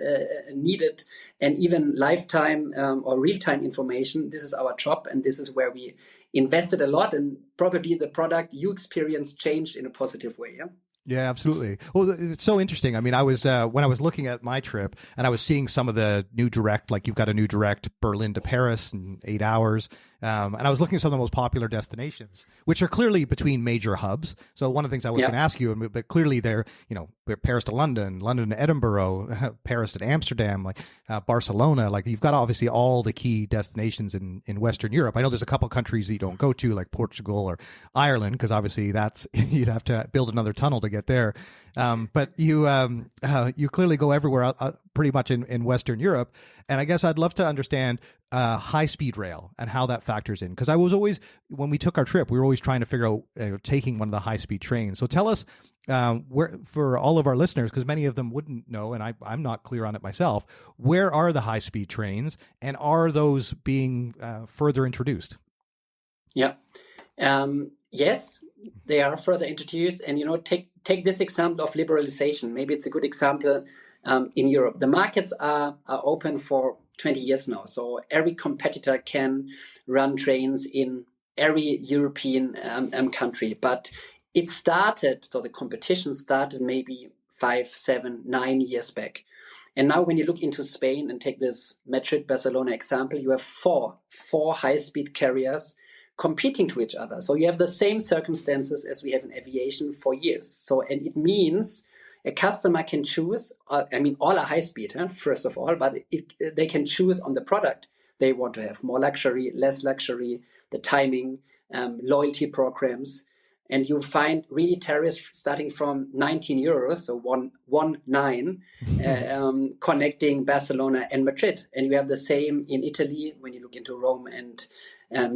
Speaker 1: needed, and even lifetime or real-time information. This is our job, and this is where we invested a lot, and probably the product you experienced changed in a positive way.
Speaker 2: Yeah, absolutely. Well, it's so interesting. I mean, I was when I was looking at my trip and I was seeing some of the new direct, like you've got a new direct Berlin to Paris in 8 hours. And I was looking at some of the most popular destinations, which are clearly between major hubs. So one of the things I was going to ask you, but clearly they're, Paris to London, London to Edinburgh, Paris to Amsterdam, like Barcelona. Like you've got obviously all the key destinations in Western Europe. I know there's a couple countries that you don't go to, like Portugal or Ireland, because obviously that's you'd have to build another tunnel to get there. But you clearly go everywhere pretty much in Western Europe. And I guess I'd love to understand high-speed rail and how that factors in. Because I was always, when we took our trip, we were always trying to figure out taking one of the high-speed trains. So tell us, where, for all of our listeners, because many of them wouldn't know, and I'm not clear on it myself, where are the high-speed trains, and are those being further introduced?
Speaker 1: Yeah. Yes, they are further introduced. And, take this example of liberalization. Maybe it's a good example in Europe. The markets are open for 20 years now. So every competitor can run trains in every European country. But it started, so the competition started maybe 5, 7, 9 years back. And now when you look into Spain and take this Madrid-Barcelona example, you have four high-speed carriers competing to each other. So you have the same circumstances as we have in aviation for years. So, and it means, a customer can choose, all are high speed, first of all, but they can choose on the product. They want to have more luxury, less luxury, the timing, loyalty programs. And you find really tariffs starting from 19 euros, so 119, connecting Barcelona and Madrid. And you have the same in Italy when you look into Rome and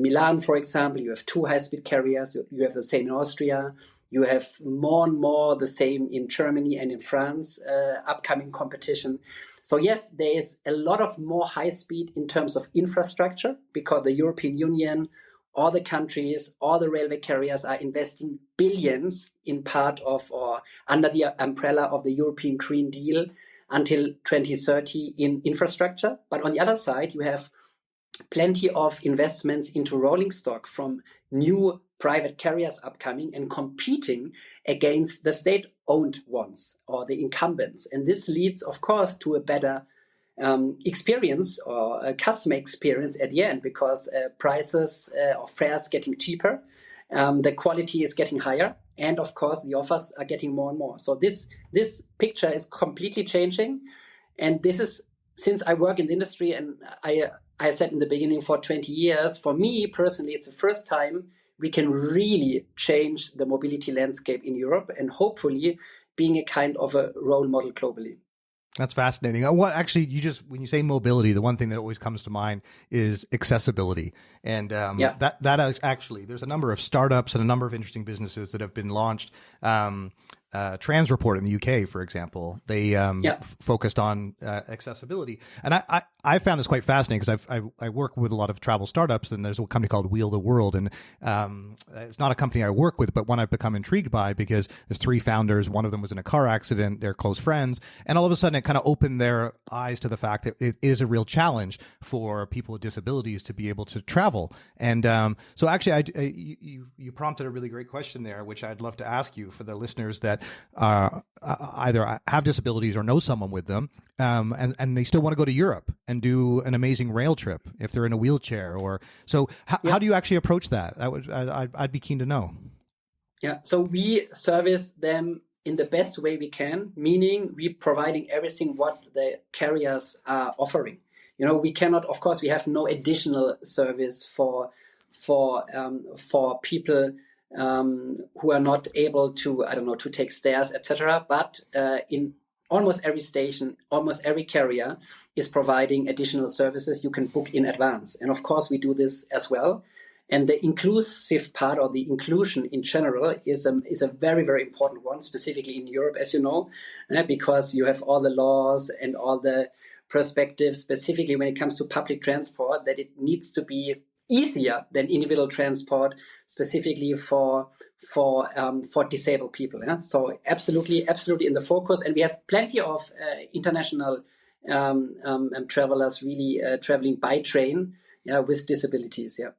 Speaker 1: Milan, for example. You have 2 high-speed carriers. You have the same in Austria. You have more and more the same in Germany and in France, upcoming competition. So yes, there is a lot of more high speed in terms of infrastructure, because the European Union, all the countries, all the railway carriers are investing billions in part of or under the umbrella of the European Green Deal until 2030 in infrastructure. But on the other side, you have plenty of investments into rolling stock from new private carriers upcoming and competing against the state-owned ones or the incumbents. And this leads, of course, to a better experience or a customer experience at the end, because prices of fares getting cheaper, the quality is getting higher, and of course the offers are getting more and more. So this picture is completely changing, and this is, since I work in the industry and I said in the beginning for 20 years, for me personally, it's the first time we can really change the mobility landscape in Europe, and hopefully being a kind of a role model globally.
Speaker 3: That's fascinating. What actually, when you say mobility, the one thing that always comes to mind is accessibility. And that actually, there's a number of startups and a number of interesting businesses that have been launched. Transreport in the UK, for example, they focused on accessibility. And I found this quite fascinating, because I work with a lot of travel startups, and there's a company called Wheel the World. And it's not a company I work with, but one I've become intrigued by, because there's 3 founders. One of them was in a car accident. They're close friends. And all of a sudden it kind of opened their eyes to the fact that it is a real challenge for people with disabilities to be able to travel. And so actually, you prompted a really great question there, which I'd love to ask you for the listeners that either have disabilities or know someone with them, and they still want to go to Europe and do an amazing rail trip if they're in a wheelchair. Or so, how do you actually approach that? I'd be keen to know.
Speaker 1: Yeah, so we service them in the best way we can, meaning we providing everything what the carriers are offering. We cannot, of course, we have no additional service for people who are not able to, to take stairs, etc. But in almost every station, almost every carrier is providing additional services you can book in advance. And of course, we do this as well. And the inclusive part, or the inclusion in general, is a very, very important one, specifically in Europe, as you know, because you have all the laws and all the perspectives, specifically when it comes to public transport, that it needs to be easier than individual transport, specifically for disabled people. Yeah? So absolutely in the focus, and we have plenty of international travelers really traveling by train with disabilities. Yeah.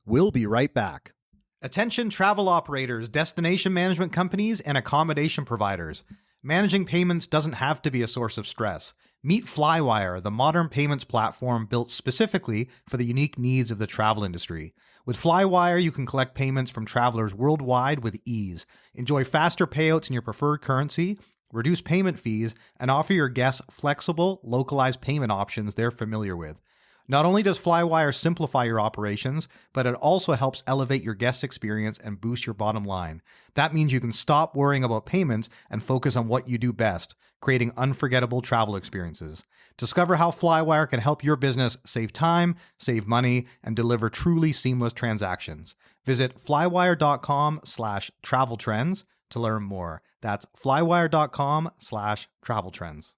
Speaker 3: We'll be right back. Attention travel operators, destination management companies, and accommodation providers. Managing payments doesn't have to be a source of stress. Meet Flywire, the modern payments platform built specifically for the unique needs of the travel industry. With Flywire, you can collect payments from travelers worldwide with ease. Enjoy faster payouts in your preferred currency, reduce payment fees, and offer your guests flexible, localized payment options they're familiar with. Not only does Flywire simplify your operations, but it also helps elevate your guest experience and boost your bottom line. That means you can stop worrying about payments and focus on what you do best, creating unforgettable travel experiences. Discover how Flywire can help your business save time, save money, and deliver truly seamless transactions. Visit flywire.com/travel trends to learn more. That's flywire.com/travel trends.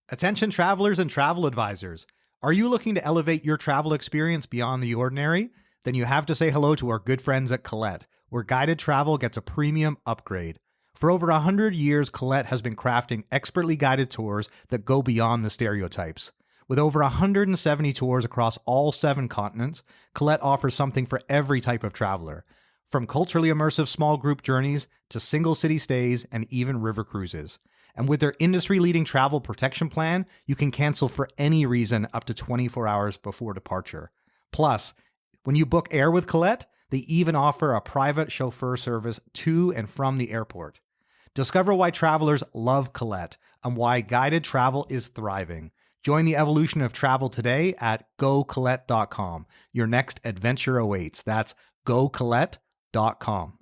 Speaker 3: Attention travelers and travel advisors. Are you looking to elevate your travel experience beyond the ordinary? Then you have to say hello to our good friends at Colette, where guided travel gets a premium upgrade. For over 100 years, Colette has been crafting expertly guided tours that go beyond the stereotypes. With over 170 tours across all 7 continents, Colette offers something for every type of traveler. From culturally immersive small group journeys to single city stays and even river cruises. And with their industry-leading travel protection plan, you can cancel for any reason up to 24 hours before departure. Plus, when you book air with Colette, they even offer a private chauffeur service to and from the airport. Discover why travelers love Colette and why guided travel is thriving. Join the evolution of travel today at gocolette.com. Your next adventure awaits. That's gocolette.com.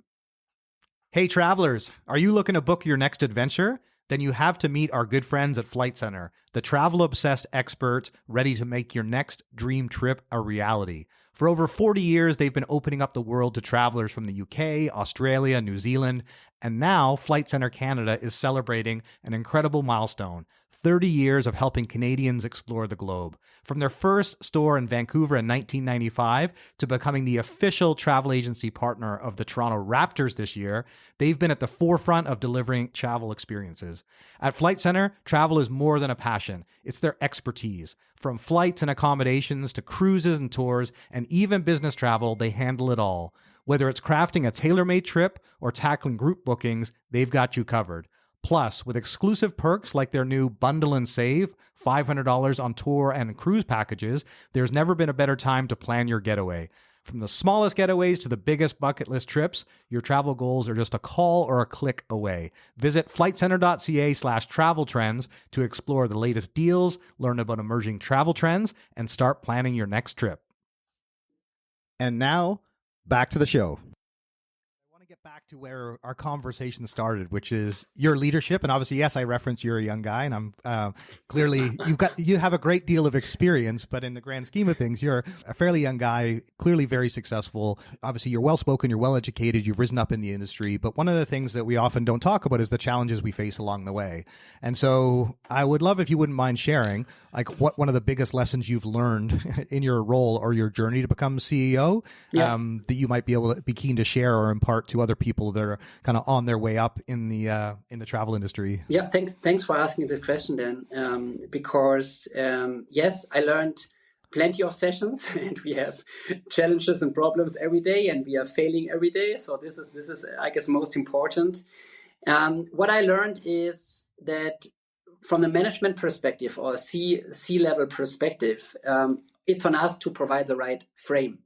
Speaker 3: Hey travelers, are you looking to book your next adventure? Then you have to meet our good friends at Flight Centre, the travel-obsessed experts ready to make your next dream trip a reality. For over 40 years, they've been opening up the world to travelers from the UK, Australia, New Zealand, and now Flight Centre Canada is celebrating an incredible milestone, 30 years of helping Canadians explore the globe. From their first store in Vancouver in 1995 to becoming the official travel agency partner of the Toronto Raptors this year, they've been at the forefront of delivering travel experiences. At Flight Centre, travel is more than a passion. It's their expertise. From flights and accommodations to cruises and tours and even business travel, they handle it all. Whether it's crafting a tailor-made trip or tackling group bookings, they've got you covered. Plus, with exclusive perks like their new Bundle and Save, $500 on tour and cruise packages, there's never been a better time to plan your getaway. From the smallest getaways to the biggest bucket list trips, your travel goals are just a call or a click away. Visit flightcentre.ca/travel trends to explore the latest deals, learn about emerging travel trends, and start planning your next trip. And now, back to the show. I want to get back to where our conversation started, which is your leadership. And obviously, yes, I reference you're a young guy, and I'm clearly you have a great deal of experience. But in the grand scheme of things, you're a fairly young guy, clearly very successful. Obviously, you're well spoken, you're well educated, you've risen up in the industry. But one of the things that we often don't talk about is the challenges we face along the way. And so, I would love if you wouldn't mind sharing, like, what one of the biggest lessons you've learned in your role or your journey to become CEO, that you might be able to be keen to share or impart to other people that are kind of on their way up in the travel industry.
Speaker 1: Yeah, thanks for asking this question, Dan. Because yes, I learned plenty of sessions, and we have challenges and problems every day, and we are failing every day. So this is I guess most important. What I learned is that from the management perspective or C-level perspective, it's on us to provide the right frame.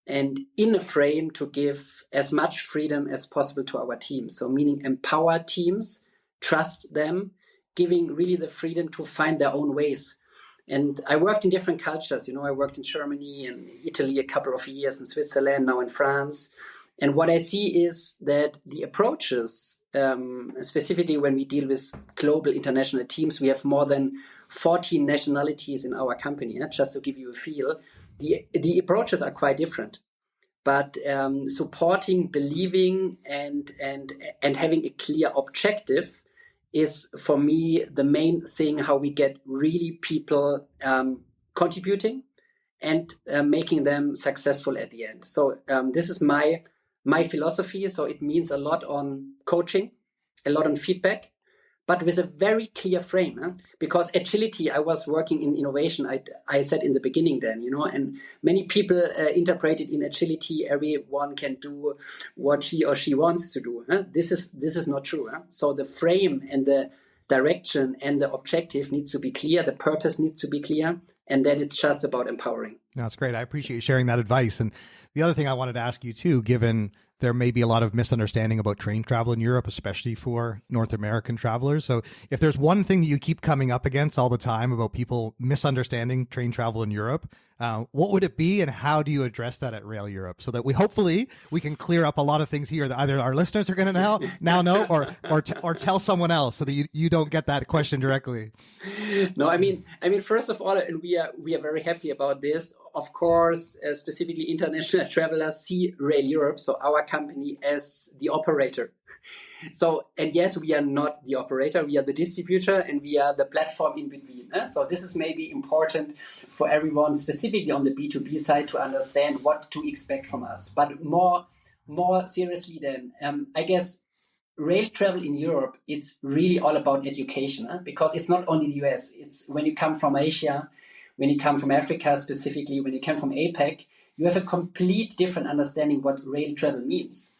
Speaker 1: And in a frame to give as much freedom as possible to our team. So meaning empower teams, trust them, giving really the freedom to find their own ways. And I worked in different cultures. I worked in Germany and Italy a couple of years, in Switzerland, now in France. And what I see is that the approaches, specifically when we deal with global international teams, we have more than 14 nationalities in our company. Just to give you a feel, the approaches are quite different. But supporting, believing, and having a clear objective is, for me, the main thing, how we get really people contributing and making them successful at the end. So this is my philosophy. So it means a lot on coaching, a lot on feedback, but with a very clear frame. Because agility, I was working in innovation, I said in the beginning then, and many people interpret it in agility, everyone can do what he or she wants to do. This is not true. So the frame and the direction and the objective needs to be clear, the purpose needs to be clear, and then it's just about empowering.
Speaker 3: That's great. I appreciate you sharing that advice. And the other thing I wanted to ask you too, given there may be a lot of misunderstanding about train travel in Europe, especially for North American travelers. So if there's one thing that you keep coming up against all the time about people misunderstanding train travel in Europe, what would it be, and how do you address that at Rail Europe, so that hopefully we can clear up a lot of things here that either our listeners are going to now know or tell someone else, so that you don't get that question directly?
Speaker 1: No, I mean, first of all, and we are very happy about this. Of course, specifically international travelers see Rail Europe, so our company, as the operator. So, and yes, we are not the operator, we are the distributor, and we are the platform in between. So this is maybe important for everyone, specifically on the B2B side, to understand what to expect from us. But more seriously then, I guess rail travel in Europe, it's really all about education, because it's not only the US. It's when you come from Asia, when you come from Africa, specifically when you come from APAC, you have a complete different understanding what rail travel means.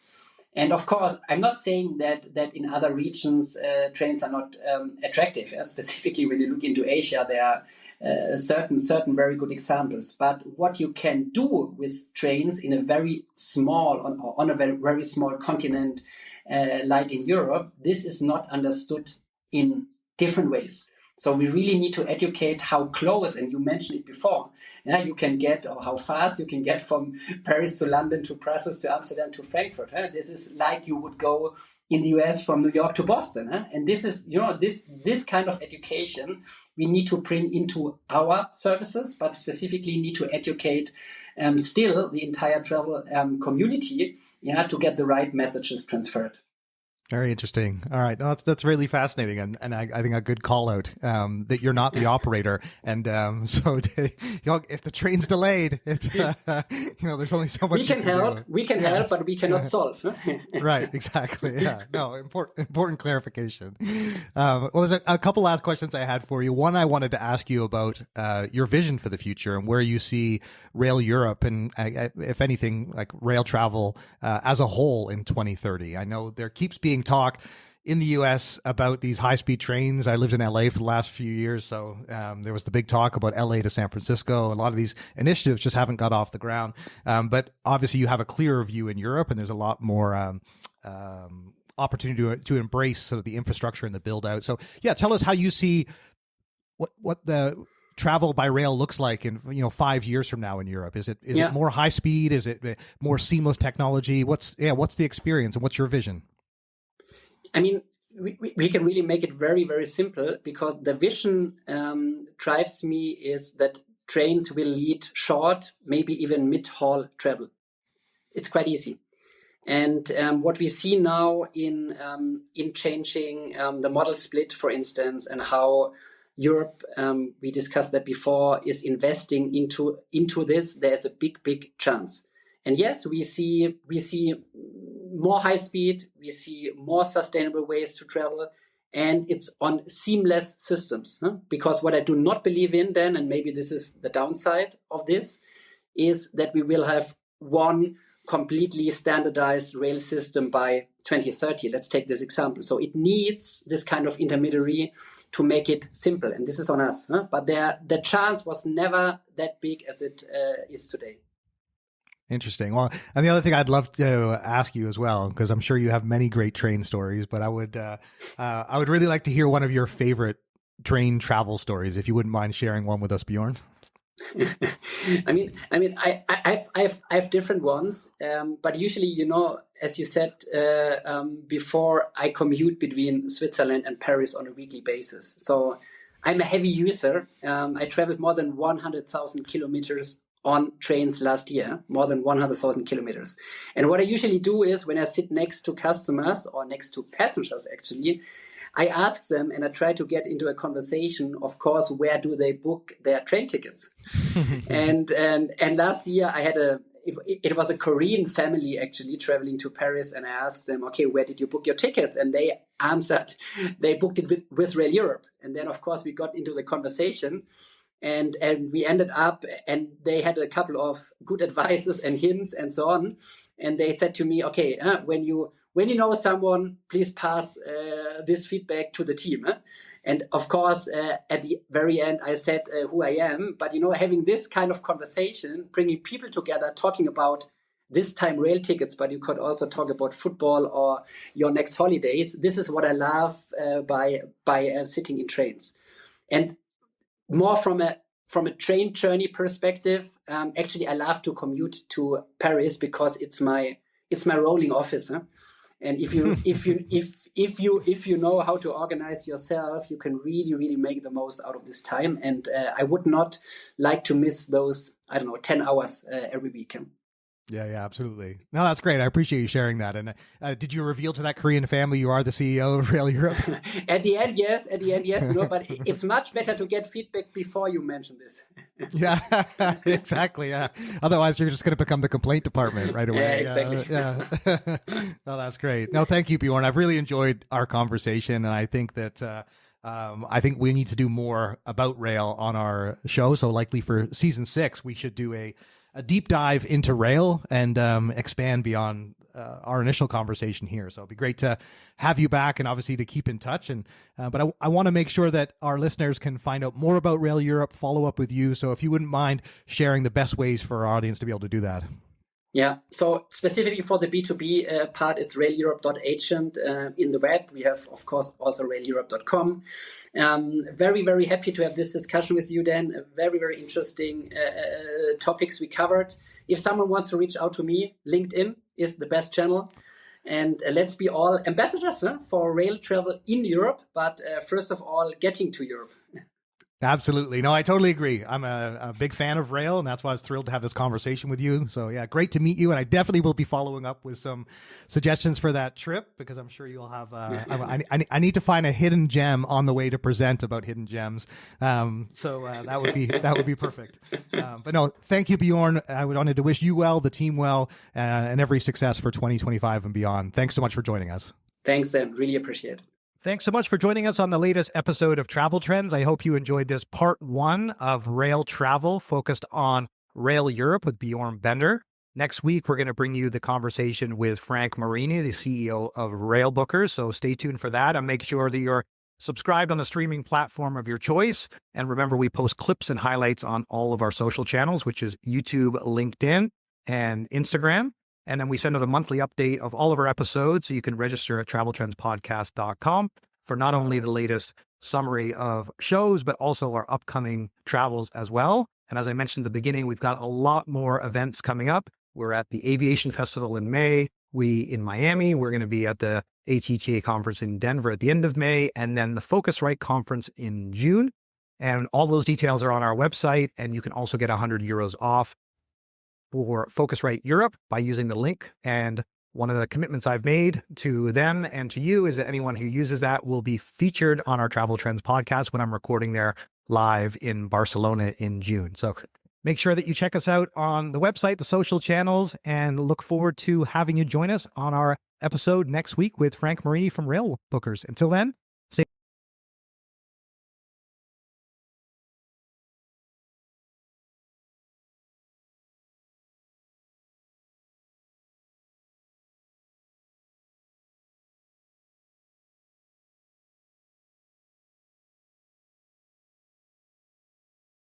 Speaker 1: And of course, I'm not saying that in other regions trains are not attractive. Specifically, when you look into Asia, there are certain very good examples. But what you can do with trains in a very small, on a very, very small continent, like in Europe, this is not understood in different ways. So we really need to educate how close, and you mentioned it before, you can get, or how fast you can get from Paris to London to Brussels to Amsterdam to Frankfurt. This is like you would go in the US from New York to Boston. And this is, this kind of education we need to bring into our services, but specifically need to educate still the entire travel community to get the right messages transferred.
Speaker 3: Very interesting. All right. No, that's really fascinating. And I think a good call out, that you're not the operator. And, so if the train's delayed, it's, there's only so much
Speaker 1: we can help. Do. We can help, but we cannot solve.
Speaker 3: Right. Exactly. Yeah. No, important clarification. Well, there's a couple last questions I had for you. One, I wanted to ask you about, your vision for the future and where you see Rail Europe and, if anything, like rail travel, as a whole in 2030. I know there keeps being talk in the US about these high-speed trains. I lived in LA for the last few years, so there was the big talk about LA to San Francisco. A lot of these initiatives just haven't got off the ground. But obviously you have a clearer view in Europe, and there's a lot more opportunity to embrace sort of the infrastructure and the build out. So yeah, tell us how you see what the travel by rail looks like in 5 years from now in Europe. Is it more high speed? Is it more seamless technology? What's the experience and what's your vision?
Speaker 1: I mean, we can really make it very, very simple, because the vision drives me is that trains will lead short, maybe even mid-haul travel. It's quite easy. And what we see now in changing the model split, for instance, and how Europe, we discussed that before, is investing into this, there's a big chance. And yes, we see more high speed, we see more sustainable ways to travel, and it's on seamless systems. Because what I do not believe in then, and maybe this is the downside of this, is that we will have one completely standardized rail system by 2030. Let's take this example. So it needs this kind of intermediary to make it simple, and this is on us. But the chance was never that big as it is today.
Speaker 3: Interesting. Well, and the other thing I'd love to ask you as well, because I'm sure you have many great train stories, but I would really like to hear one of your favorite train travel stories, if you wouldn't mind sharing one with us, Bjorn.
Speaker 1: I have different ones, but usually, as you said before, I commute between Switzerland and Paris on a weekly basis. So I'm a heavy user. I traveled more than 100,000 kilometers on trains last year, more than 100,000 kilometers. And what I usually do is, when I sit next to customers or next to passengers, actually, I ask them and I try to get into a conversation, of course, where do they book their train tickets? and last year I had it was a Korean family actually traveling to Paris, and I asked them, okay, where did you book your tickets? And they answered, they booked it with Rail Europe. And then, of course, we got into the conversation. And we ended up, and they had a couple of good advices and hints and so on. And they said to me, okay, when you know someone, please pass this feedback to the team. And of course, at the very end, I said who I am. But, having this kind of conversation, bringing people together, talking about this time rail tickets, but you could also talk about football or your next holidays. This is what I love by sitting in trains. And more from a train journey perspective, actually, I love to commute to Paris because it's my rolling office. And if you know how to organize yourself, you can really make the most out of this time. And I would not like to miss those 10 hours every week.
Speaker 3: Yeah, absolutely. No, that's great. I appreciate you sharing that. And did you reveal to that Korean family you are the CEO of Rail Europe?
Speaker 1: At the end, yes. But it's much better to get feedback before you mention this.
Speaker 3: Yeah, exactly. Yeah. Otherwise, you're just going to become the complaint department right away.
Speaker 1: Yeah, exactly.
Speaker 3: Yeah. No, that's great. No, thank you, Bjorn. I've really enjoyed our conversation, and I think that I think we need to do more about rail on our show. So likely for season 6, we should do a deep dive into rail and expand beyond our initial conversation here. So it'd be great to have you back, and obviously to keep in touch. And but I want to make sure that our listeners can find out more about Rail Europe, follow up with you. So if you wouldn't mind sharing the best ways for our audience to be able to do that.
Speaker 1: Yeah, so specifically for the B2B part, it's raileurope.agent in the web. We have, of course, also raileurope.com. Very, very happy to have this discussion with you, Dan. Very, very interesting topics we covered. If someone wants to reach out to me, LinkedIn is the best channel. And let's be all ambassadors for rail travel in Europe, but first of all, getting to Europe.
Speaker 3: Absolutely. No, I totally agree. I'm a big fan of rail, and that's why I was thrilled to have this conversation with you. So yeah, great to meet you. And I definitely will be following up with some suggestions for that trip, because I'm sure you'll have, I need to find a hidden gem on the way to present about hidden gems. So that would be perfect. But no, thank you, Bjorn. I wanted to wish you well, the team well, and every success for 2025 and beyond. Thanks so much for joining us.
Speaker 1: Thanks, Sam. Really appreciate it.
Speaker 2: Thanks so much for joining us on the latest episode of Travel Trends. I hope you enjoyed this part 1 of rail travel focused on Rail Europe with Bjorn Bender. Next week, we're going to bring you the conversation with Frank Marini, the CEO of Rail Bookers. So stay tuned for that and make sure that you're subscribed on the streaming platform of your choice. And remember, we post clips and highlights on all of our social channels, which is YouTube, LinkedIn, and Instagram. And then we send out a monthly update of all of our episodes. So you can register at traveltrendspodcast.com for not only the latest summary of shows, but also our upcoming travels as well. And as I mentioned at the beginning, we've got a lot more events coming up. We're at the Aviation Festival in May. In Miami, we're going to be at the ATTA conference in Denver at the end of May, and then the Focusrite conference in June. And all those details are on our website. And you can also get €100 off for Focusrite Europe by using the link. And one of the commitments I've made to them and to you is that anyone who uses that will be featured on our Travel Trends podcast when I'm recording there live in Barcelona in June. So make sure that you check us out on the website, the social channels, and look forward to having you join us on our episode next week with Frank Marini from Rail Bookers. Until then,